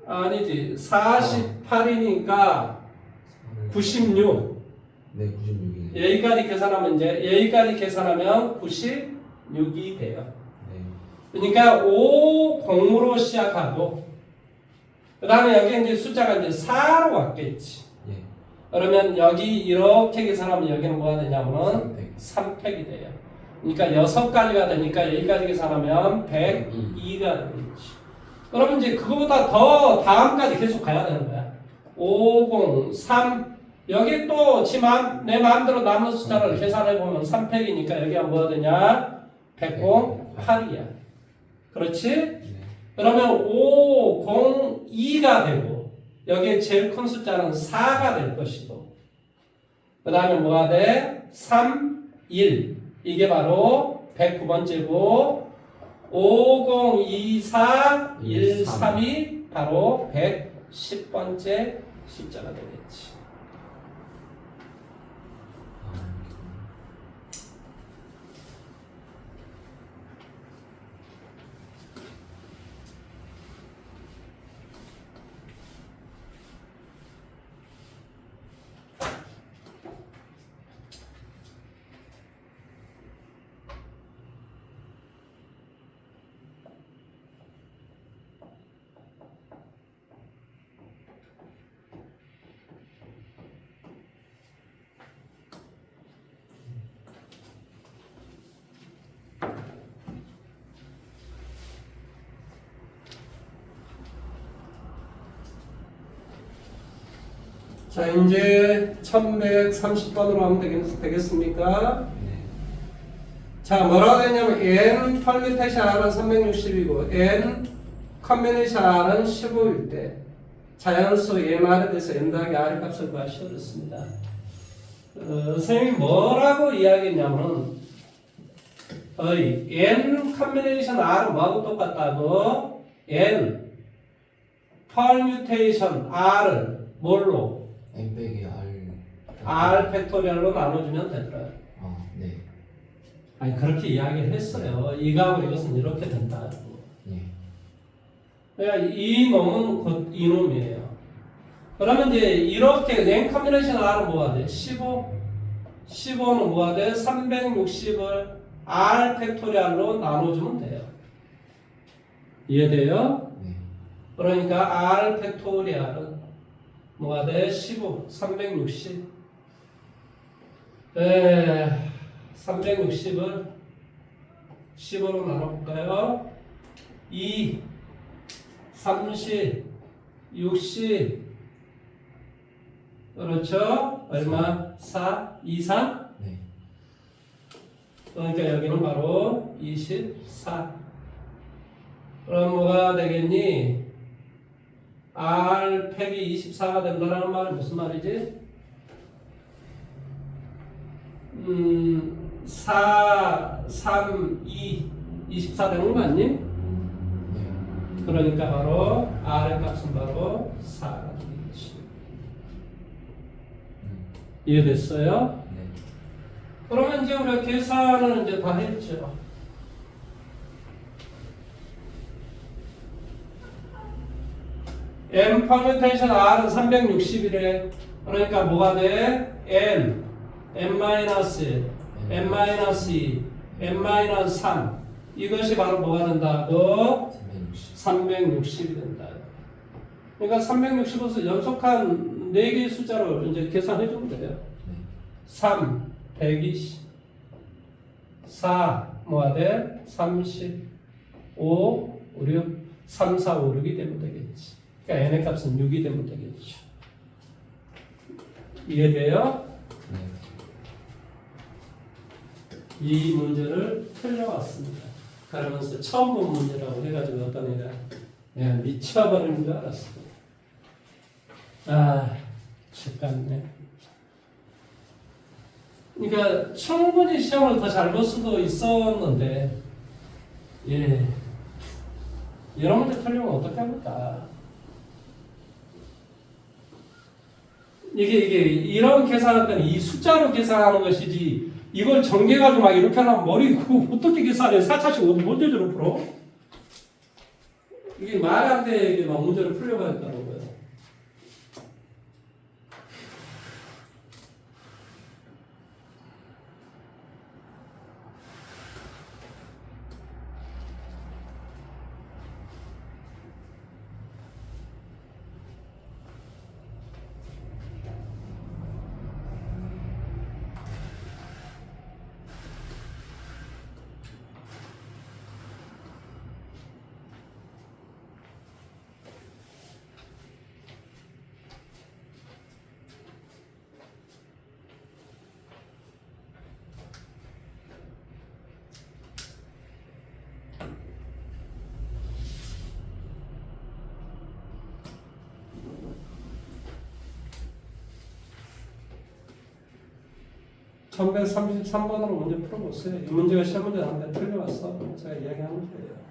Speaker 1: 아니지. 48이니까 96.
Speaker 2: 네, 96이에요.
Speaker 1: 여기까지 계산하면 이제 여기까지 계산하면 96이 돼요.
Speaker 2: 네.
Speaker 1: 그러니까 5, 0으로 시작하고 그 다음에 여기 이제 숫자가 이제 4로 왔겠지.
Speaker 2: 예.
Speaker 1: 그러면 여기 이렇게 계산하면 여기는 뭐가 되냐면 3팩이 돼요. 그러니까 6가지가 되니까 여기까지 계산하면 102가 되겠지. 그러면 이제 그거보다 더 다음까지 계속 가야 되는 거야. 5, 0, 3 여기 또 내 마음대로 남은 숫자를 계산해보면 3팩이니까 여기가 뭐가 되냐? 108이야. 그렇지?
Speaker 2: 네.
Speaker 1: 그러면 5, 0, 2가 되고 여기에 제일 큰 숫자는 4가 될 것이고 그 다음에 뭐가 돼? 3, 1 이게 바로 109번째고 5, 0, 2, 4, 1, 3이 바로 110번째 숫자가 되겠지. 자, 이제 1130번으로 하면 되겠습니까?
Speaker 2: 네.
Speaker 1: 자, 뭐라고 했냐면 n 펄뮤테이션 R은 360이고 n 컨비네이션 R은 15일 때 자연수 NR에 대해서 n 더하기 R 값을 구하시오 그랬습니다. 선생님이 뭐라고 이야기했냐면 n 컨비네이션 R은 뭐하고 똑같다고? n 펄뮤테이션 R을 뭘로?
Speaker 2: n 빼기 r.
Speaker 1: R 팩토리얼로 나눠주면 되더라.
Speaker 2: 네.
Speaker 1: 아니 그렇게 이야기를 했어요. 이거하고 이것은 이렇게 된다고.
Speaker 2: 예.
Speaker 1: 그러니까 이 놈은 곧 이 놈이에요. 그러면 이제 이렇게 n 컨비네이션 R은 뭐가 돼? 15. 15는 뭐가 돼? 360을 R 팩토리얼로 나눠주면 돼요. 이해돼요?
Speaker 2: 네.
Speaker 1: 그러니까 R 팩토리얼은 뭐가 돼? 15, 360. 360을 15로 나눠볼까요? 2, 30, 60. 그렇죠? 얼마? 4, 2, 3?
Speaker 2: 네.
Speaker 1: 그러니까 여기는 바로 24. 그럼 뭐가 되겠니? R 팩이 24가 된다는 말은 무슨 말이지? 4, 3, 2, 24 되는 거 맞니?
Speaker 2: 네.
Speaker 1: 그러니까 바로 R의 값은 바로 4가 됩니다. 이해됐어요?
Speaker 2: 네.
Speaker 1: 그러면 이제 우리가 계산을 이제 다 했죠. M 퍼뮤테이션 R은 360이래. 그러니까 뭐가 돼? N, N-1, N-2, N-3. 이것이 바로 뭐가 된다고?
Speaker 2: 360.
Speaker 1: 360이 된다. 그러니까 360에서 연속한 4개의 숫자로 이제 계산해 주면 돼요.
Speaker 2: 네.
Speaker 1: 3, 120. 4, 뭐가 돼? 30. 5, 6, 3, 4, 5, 6이 되면 되겠지. 그러니까 n의 값은 6이 되면 되겠죠. 이해돼요?
Speaker 2: 네.
Speaker 1: 이 문제를 틀려왔습니다. 그러면서 처음 본 문제라고 해가지고 어떤 애가 그냥 미쳐버리는 줄 알았어요. 아, 죽겠네. 그러니까 충분히 시험을 더 잘 볼 수도 있었는데, 예, 이런 문제 틀리면 어떻게 합니까? 이게 이런 계산할 때는 이 숫자로 계산하는 것이지, 이걸 전개가지고 막 이렇게 하면 머리 어떻게 계산해? 4차씩 문제적으로 풀어? 이게 말이 안 돼. 이게 막 문제를 풀려고 했다는 거예요. (1133번으로) 문제 풀어보세요. 이 문제가 시험 문제 나왔는데 틀려왔어. 제가 이야기하는 거예요.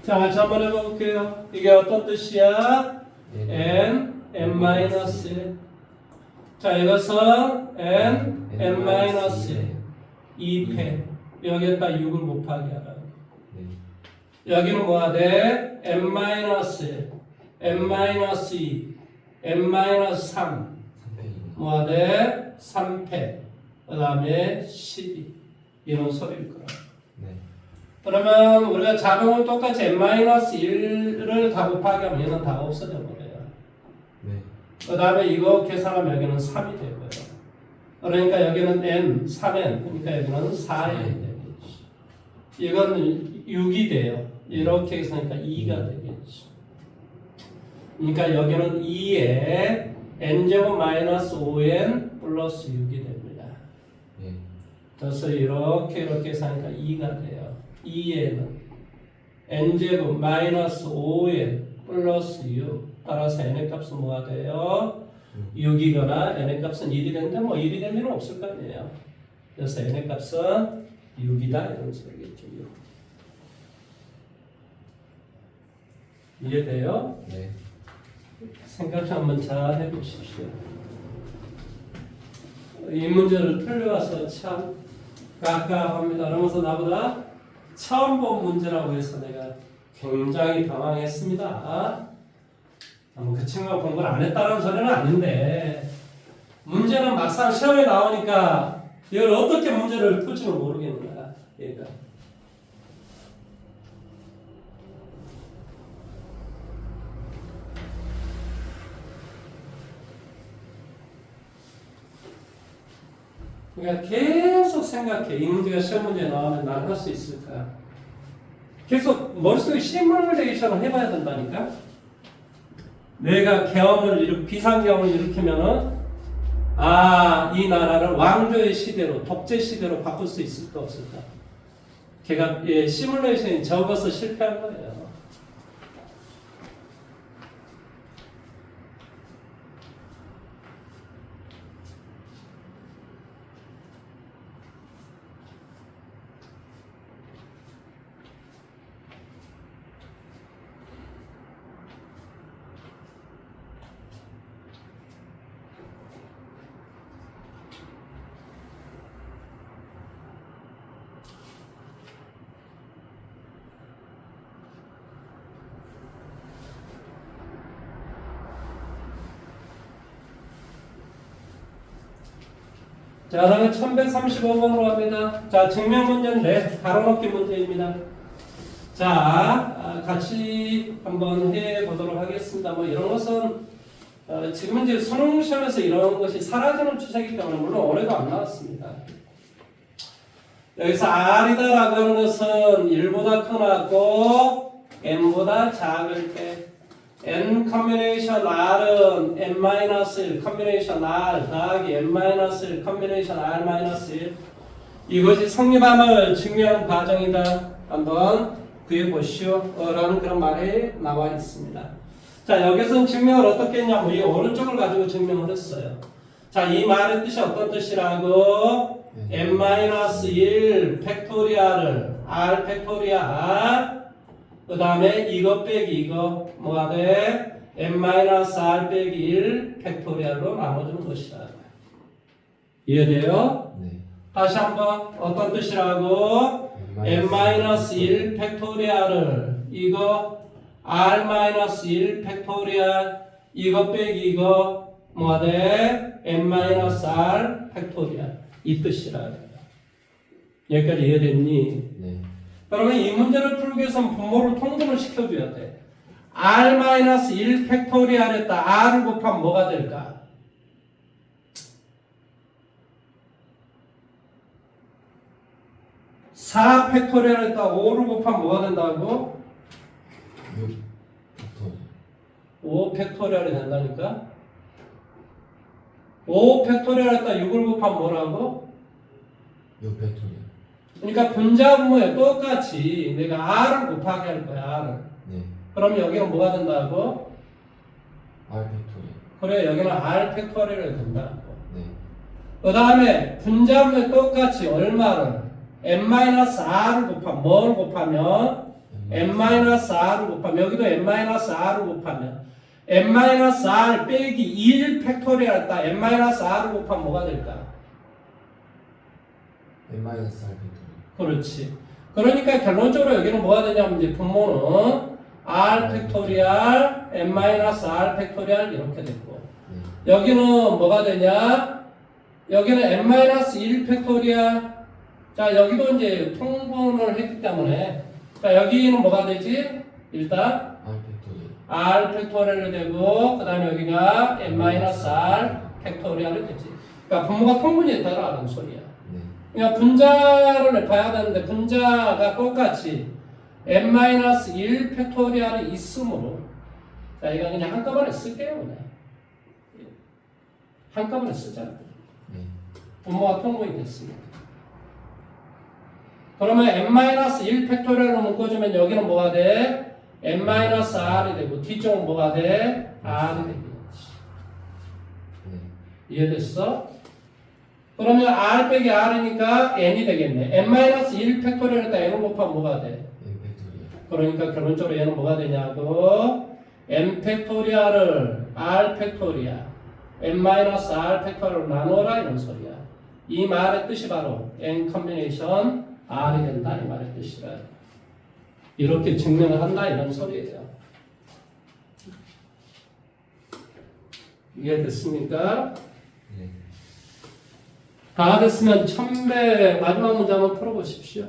Speaker 1: 자, 같이 한번 해볼게요. 이게 어떤 뜻이야? n-1. 자, 이것은 n-2패. 여기에다 6을 곱하기 하라. 여기는 뭐가 돼? n-1, n-2, n-3. 뭐가 돼? 3패. 그 다음에 12. 이런 소리일 거야. 그러면 우리가 작으면 똑같이 n-1을 다 곱하기 하면 얘는 다 없어져 버려요. 그 다음에 이거 계산하면 여기는 3이 되고요. 그러니까 여기는 n, 3n, 그러니까 여기는 4n 되겠죠. 이건 6이 돼요. 이렇게 해서니까 2가 되겠죠. 그러니까 여기는 2에 n제곱 마이너스 5n 플러스 6이 됩니다. 그래서 이렇게 해서 하니까 2가 돼요. 2에는 n제곱 마이너스 5n 플러스 6 따라서 n의 값은 뭐가 돼요? 6이거나 n의 값은 1이 되는데 뭐 1이 될 일은 없을 거 아니에요. 그래서 n의 값은 6이다 이런 소리겠죠. 6. 이해돼요?
Speaker 3: 네.
Speaker 1: 생각 한번 잘 해보십시오. 이 문제를 틀려와서 참 깝깝합니다. 그러면서 나보다 처음 본 문제라고 해서 내가 굉장히 당황했습니다. 그 친구가 공부를 안 했다는 소리는 아닌데 문제는 막상 시험에 나오니까 이걸 어떻게 문제를 풀지를 모르겠는 거야. 얘가. 그러니까 계속 생각해. 이 문제가 시험 문제에 나오면 난 할 수 있을까? 계속 머릿속에 시뮬레이션을 해봐야 된다니까? 내가 비상경을 일으키면은, 이 나라를 왕조의 시대로, 독재 시대로 바꿀 수 있을까, 없을까? 걔가, 시뮬레이션이 적어서 실패한 거예요. 자, 다음에 1135번으로 갑니다. 자, 증명 문제인데, 가로넣기 문제입니다. 자, 같이 한번 해보도록 하겠습니다. 뭐, 이런 것은, 지금 이제 수능 시험에서 이런 것이 사라지는 추세이기 때문에, 물론 올해도 안 나왔습니다. 여기서 R이다라고 하는 것은 1보다 크고, n보다 작을 때, n 커뮤니케이션 r은 n-1 커뮤니케이션 r 더하기 n-1 커뮤니케이션 r-1 이것이 성립함을 증명한 과정이다. 한번 구해보시오 라는 그런 말이 나와 있습니다. 자, 여기서는 증명을 어떻게 했냐면 이 오른쪽을 가지고 증명을 했어요. 자, 이 말의 뜻이 어떤 뜻이라고? n-1 팩토리얼을 r 팩토리얼 그 다음에 이것 빼기 이거 뭐가 돼? n-r 빼기 1 팩토리얼로 나눠주는 것이다. 이해돼요?
Speaker 3: 네.
Speaker 1: 다시 한번 어떤 뜻이라고? n-1 팩토리얼을 이거 r-1 팩토리얼 이거 빼기 이거 뭐가 돼? n-r 팩토리얼 이 뜻이라. 여기까지 이해됐니?
Speaker 3: 네.
Speaker 1: 그러면 이 문제를 풀기 위해서는 분모를 통분을 시켜줘야 돼. r-1 팩토리얼에다 r을 곱하면 뭐가 될까? 4 팩토리얼에다 5를 곱하면 뭐가 된다고? 5 팩토리얼이 된다니까? 5 팩토리얼에다 6을 곱하면 뭐라고?
Speaker 3: 6 팩토리얼.
Speaker 1: 그러니까 분자분모에 똑같이 내가 r을 곱하게 할 거야, r을.
Speaker 3: 네.
Speaker 1: 그럼 여기는 뭐가 된다고?
Speaker 3: R 팩토리얼.
Speaker 1: 그래, 여기는 r 팩토리얼이 된다고.
Speaker 3: 네.
Speaker 1: 그 다음에 분자분모에 똑같이 얼마를? n-r을 곱하면 뭐를 곱하면? n-r을 곱하면 여기도 n-r을 곱하면 n-r 빼기 1 팩토리얼 했다. n-r을 곱하면 뭐가 될까?
Speaker 3: n-r 팩토리얼.
Speaker 1: 그렇지. 그러니까 결론적으로 여기는 뭐가 되냐면 이제 분모는 r 팩토리얼 n-r 팩토리얼 이렇게 됐고
Speaker 3: 네.
Speaker 1: 여기는 뭐가 되냐? 여기는 n-1 팩토리얼. 자 여기도 이제 통분을 했기 때문에 자 여기는 뭐가 되지? 일단
Speaker 3: r 팩토리얼.
Speaker 1: r 팩토리얼이 되고 그 다음에 여기가 n-r 팩토리얼이 되지. 그러니까 분모가 통분이 됐다라는 소리야.
Speaker 3: 네.
Speaker 1: 그러니까 분자를 봐야 되는데 분자가 똑같이 n-1 팩토리얼이 있으므로 자 이거 그냥 한꺼번에 쓸게요. 그냥 한꺼번에 쓰자.
Speaker 3: 네.
Speaker 1: 분모가 통분이 됐습니다. 그러면 n-1 팩토리얼로 묶어주면 여기는 뭐가 돼? n-r이 되고 뒤쪽은 뭐가 돼? r이 되겠지.
Speaker 3: 네.
Speaker 1: 이해됐어? 그러면 r 빼기 r이니까 n이 되겠네. n-1 팩토리얼에다 n을 곱하면 뭐가 돼?
Speaker 3: n 팩토리얼.
Speaker 1: 그러니까 결론적으로 얘는 뭐가 되냐고 n 팩토리얼을 r 팩토리얼 n-r 팩토리얼로 나누어라 이런 소리야. 이 말의 뜻이 바로 n 컨비네이션 r이 된다 이 말의 뜻이라. 이렇게 증명을 한다 이런 소리예요. 이해됐습니까?
Speaker 3: 네.
Speaker 1: 다 됐으면 1000배 마지막 문제 한번 풀어보십시오.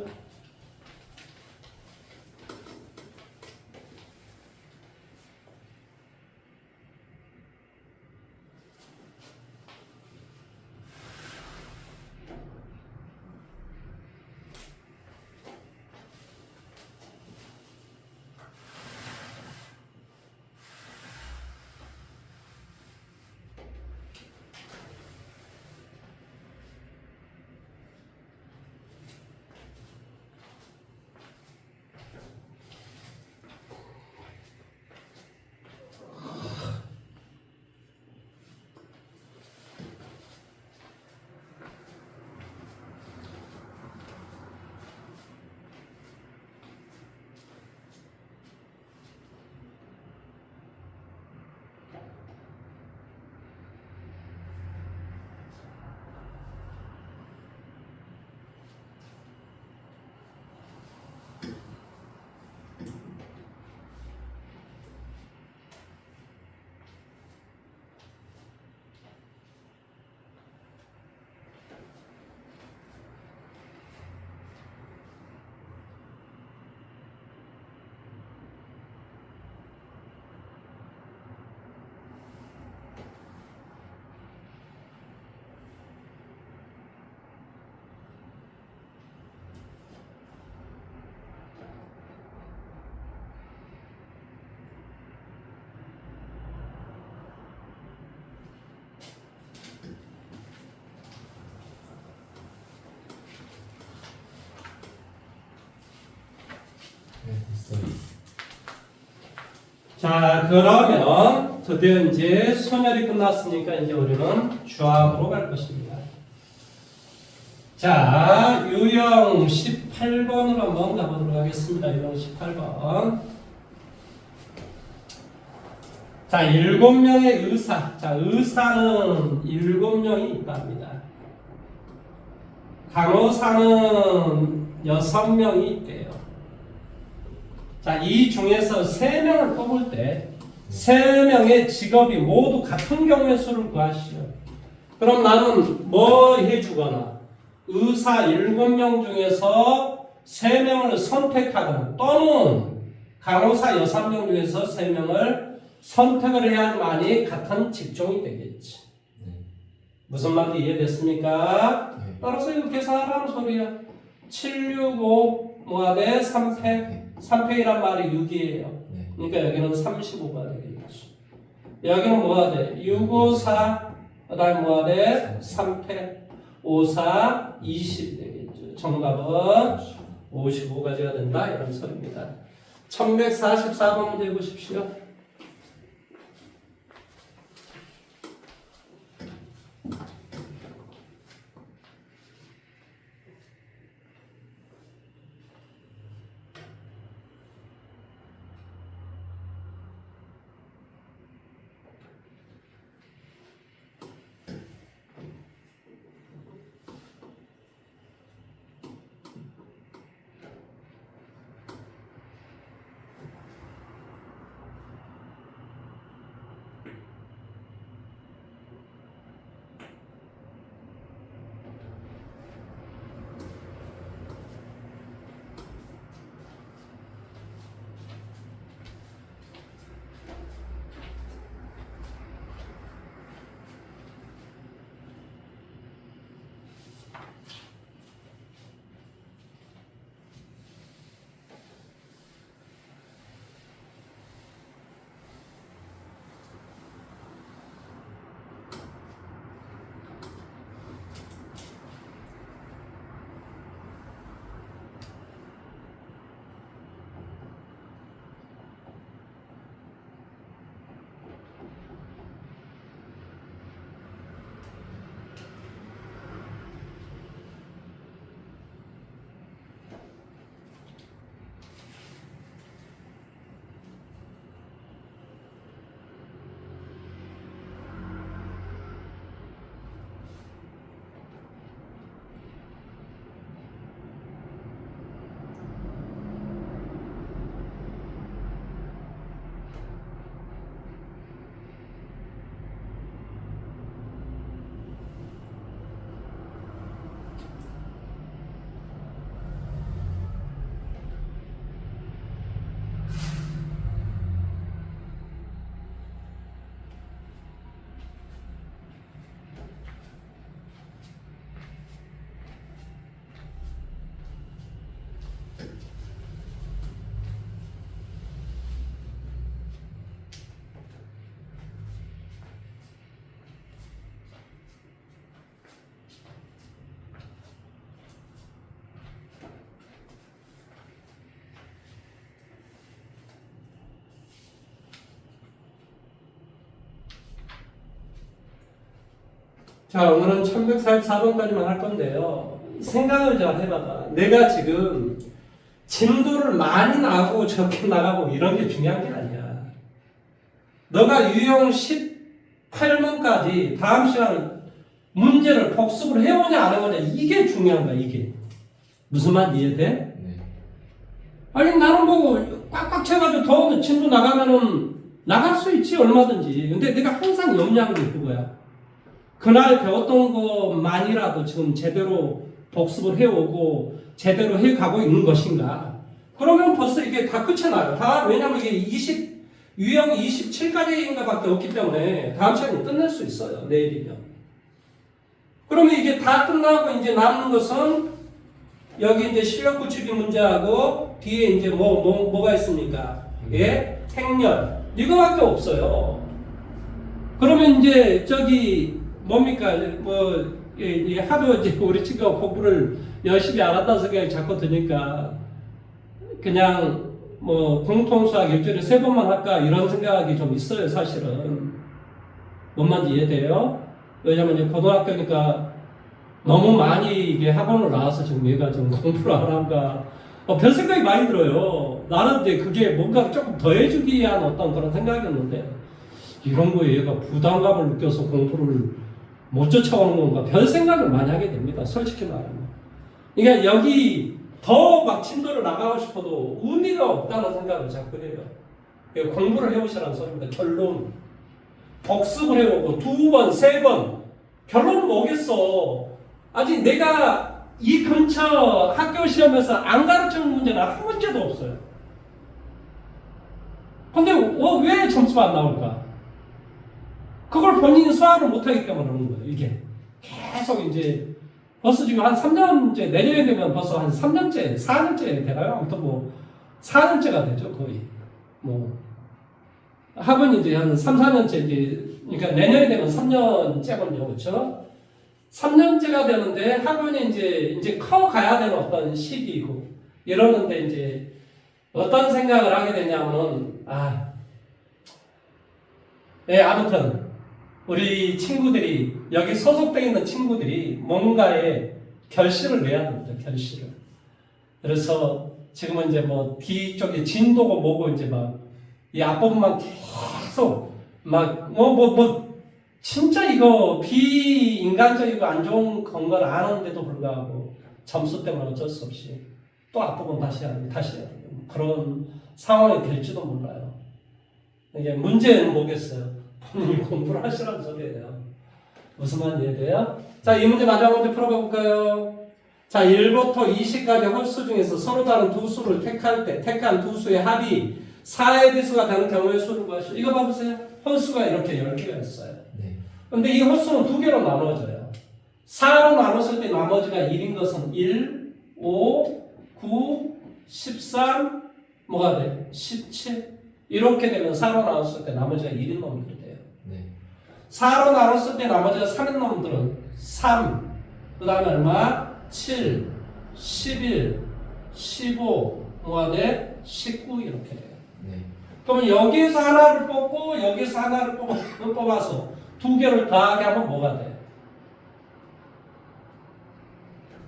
Speaker 3: 네, 됐어요.
Speaker 1: 자, 그러면 드디어 이제 소멸이 끝났으니까 이제 우리는 주합으로 갈 것입니다. 자, 유형 18번으로 한번 가보도록 하겠습니다. 유형 18번. 자, 7명의 의사. 자, 의사는 7명이 있답니다. 간호사는 6명이 있대요. 자, 이 중에서 3명을 뽑을 때 3명의 직업이 모두 같은 경우의 수를 구하시오. 그럼 나는 뭐 해주거나 의사 7명 중에서 3명을 선택하거나 또는 간호사 6명 중에서 3명을 선택을 해야만이 같은 직종이 되겠지.
Speaker 3: 네.
Speaker 1: 무슨 말인지 이해됐습니까?
Speaker 3: 네.
Speaker 1: 따라서 이거 계산하라는 소리야. 765 뭐가 돼? 3패. 3패이란 말이 6이에요.
Speaker 3: 네.
Speaker 1: 그러니까 여기는 35가 되겠지. 여기는 뭐가 돼? 654 그 다음에 뭐가 돼? 3패 54 20 되겠죠. 정답은 55가지가 된다 이런 소리입니다. 1144번 문제 보십시오. 자, 오늘은 1144번까지만 할 건데요. 생각을 잘 해봐봐. 내가 지금 진도를 많이 나가고 적게 나가고 이런 게 중요한 게 아니야. 너가 유형 18문까지 다음 시간에 문제를 복습을 해오냐 안 해오냐 이게 중요한 거야. 이게 무슨 말 이해돼?
Speaker 3: 네.
Speaker 1: 아니 나는 뭐 꽉꽉 채가지고 더 진도 나가면은 나갈 수 있지 얼마든지. 근데 내가 항상 염려하는 게 그거야. 그날 배웠던 것만이라도 지금 제대로 복습을 해오고 제대로 해가고 있는 것인가? 그러면 벌써 이게 다 끝이 나요. 다 왜냐면 이게 유형이 27까지인가 밖에 없기 때문에 다음 시간에 끝낼 수 있어요. 내일이면. 그러면 이게 다 끝나고 이제 남는 것은 여기 이제 실력 구축이 문제하고 뒤에 이제 뭐가 있습니까? 예? 행렬. 이거밖에 없어요. 그러면 이제 저기 뭡니까? 하도 이제 우리 친구가 공부를 열심히 안 한다는 생각이 자꾸 드니까 그냥 공통수학 일주일에 3번만 할까 이런 생각이 좀 있어요. 사실은 뭔 말인지 이해돼요? 왜냐면 이제 고등학교니까 너무 많이 이게 학원을 나와서 지금 얘가 좀 공부를 안 한가 별 생각이 많이 들어요. 나는 이제 그게 뭔가 조금 더해주기 위한 어떤 그런 생각이었는데 이런 거에 얘가 부담감을 느껴서 공부를 못 쫓아오는 건가 별 생각을 많이 하게 됩니다. 솔직히 말하면. 그러니까 여기 더 막 진도를 나가고 싶어도 의미가 없다는 생각을 자꾸 해요. 공부를 해보시라는 소리입니다. 결론. 복습을 해보고 2번, 3번. 결론은 뭐겠어. 아직 내가 이 근처 학교 시험에서 안 가르치는 문제는 한 문제도 없어요. 근데 왜 점수가 안 나올까? 그걸 본인이 수학을 못하기 때문에 그러는 거예요. 이게 계속 이제 벌써 지금 한 3년째 내년에 되면 벌써 한 3년째 4년째 되나요? 아무튼 4년째가 되죠. 거의 학원이 이제 한 3, 4년째 이제 그러니까 내년에 되면 3년째거든요. 그렇죠? 3년째가 되는데 학원이 이제 커 가야 되는 어떤 시기고 이러는데 이제 어떤 생각을 하게 되냐면 아무튼 우리 친구들이 여기 소속되어 있는 친구들이 뭔가에 결실을 내야 됩니다. 결실을. 그래서 지금은 이제 뒤쪽에 진도고 뭐고 이제 이 앞부분만 계속 진짜 이거 비인간적이고 안 좋은 건 아는데도 불구하고 점수 때문에 어쩔 수 없이 또 앞부분 다시 해야 되고 그런 상황이 될지도 몰라요. 이게 문제는 뭐겠어요? 본인이 공부를 하시라는 소리예요. 무슨 말인지 이해돼요? 자, 이 문제 마지막 문제 풀어볼까요? 자, 1부터 20까지 홀수 중에서 서로 다른 두 수를 택할 때 택한 두 수의 합이 4의 배수가 되는 경우의 수를 구하시오. 이거 봐보세요. 홀수가 이렇게 10개가 있어요.
Speaker 3: 네.
Speaker 1: 근데 이 홀수는 2개로 나눠져요. 4로 나눴을 때 나머지가 1인 것은 1, 5, 9, 13, 뭐가 돼? 17. 이렇게 되면 4로 나눴을 때 나머지가 1인 놈들이 돼요.
Speaker 3: 네.
Speaker 1: 4로 나눴을 때 나머지가 3인 놈들은 3, 그 다음에 얼마? 7, 11, 15, 뭐가 돼? 19 이렇게 돼요.
Speaker 3: 네.
Speaker 1: 그러면 여기에서 하나를 뽑고 여기에서 하나를 뽑아서 2개를 더하게 하면 뭐가 돼?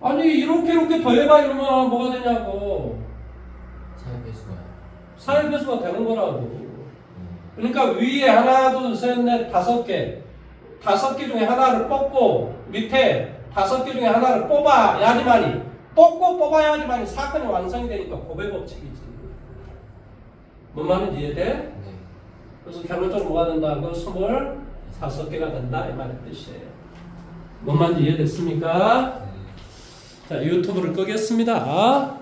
Speaker 1: 아니 이렇게 더해봐 이러면 뭐가 되냐고.
Speaker 3: 4의 배수가
Speaker 1: 4의 배수가 되는 거라고. 그러니까 위에 하나, 둘, 셋, 넷, 5개. 5개 중에 하나를 뽑고 밑에 5개 중에 하나를 뽑아야지만이 뽑고 뽑아야지만이 사건이 완성이 되니까 고백 법칙이지. 뭔 말인지 이해돼?
Speaker 3: 네.
Speaker 1: 그래서 결론적으로 뭐가 된다고? 25개가 된다 이 말의 뜻이에요. 뭔 말인지 이해됐습니까?
Speaker 3: 네.
Speaker 1: 자, 유튜브를 끄겠습니다.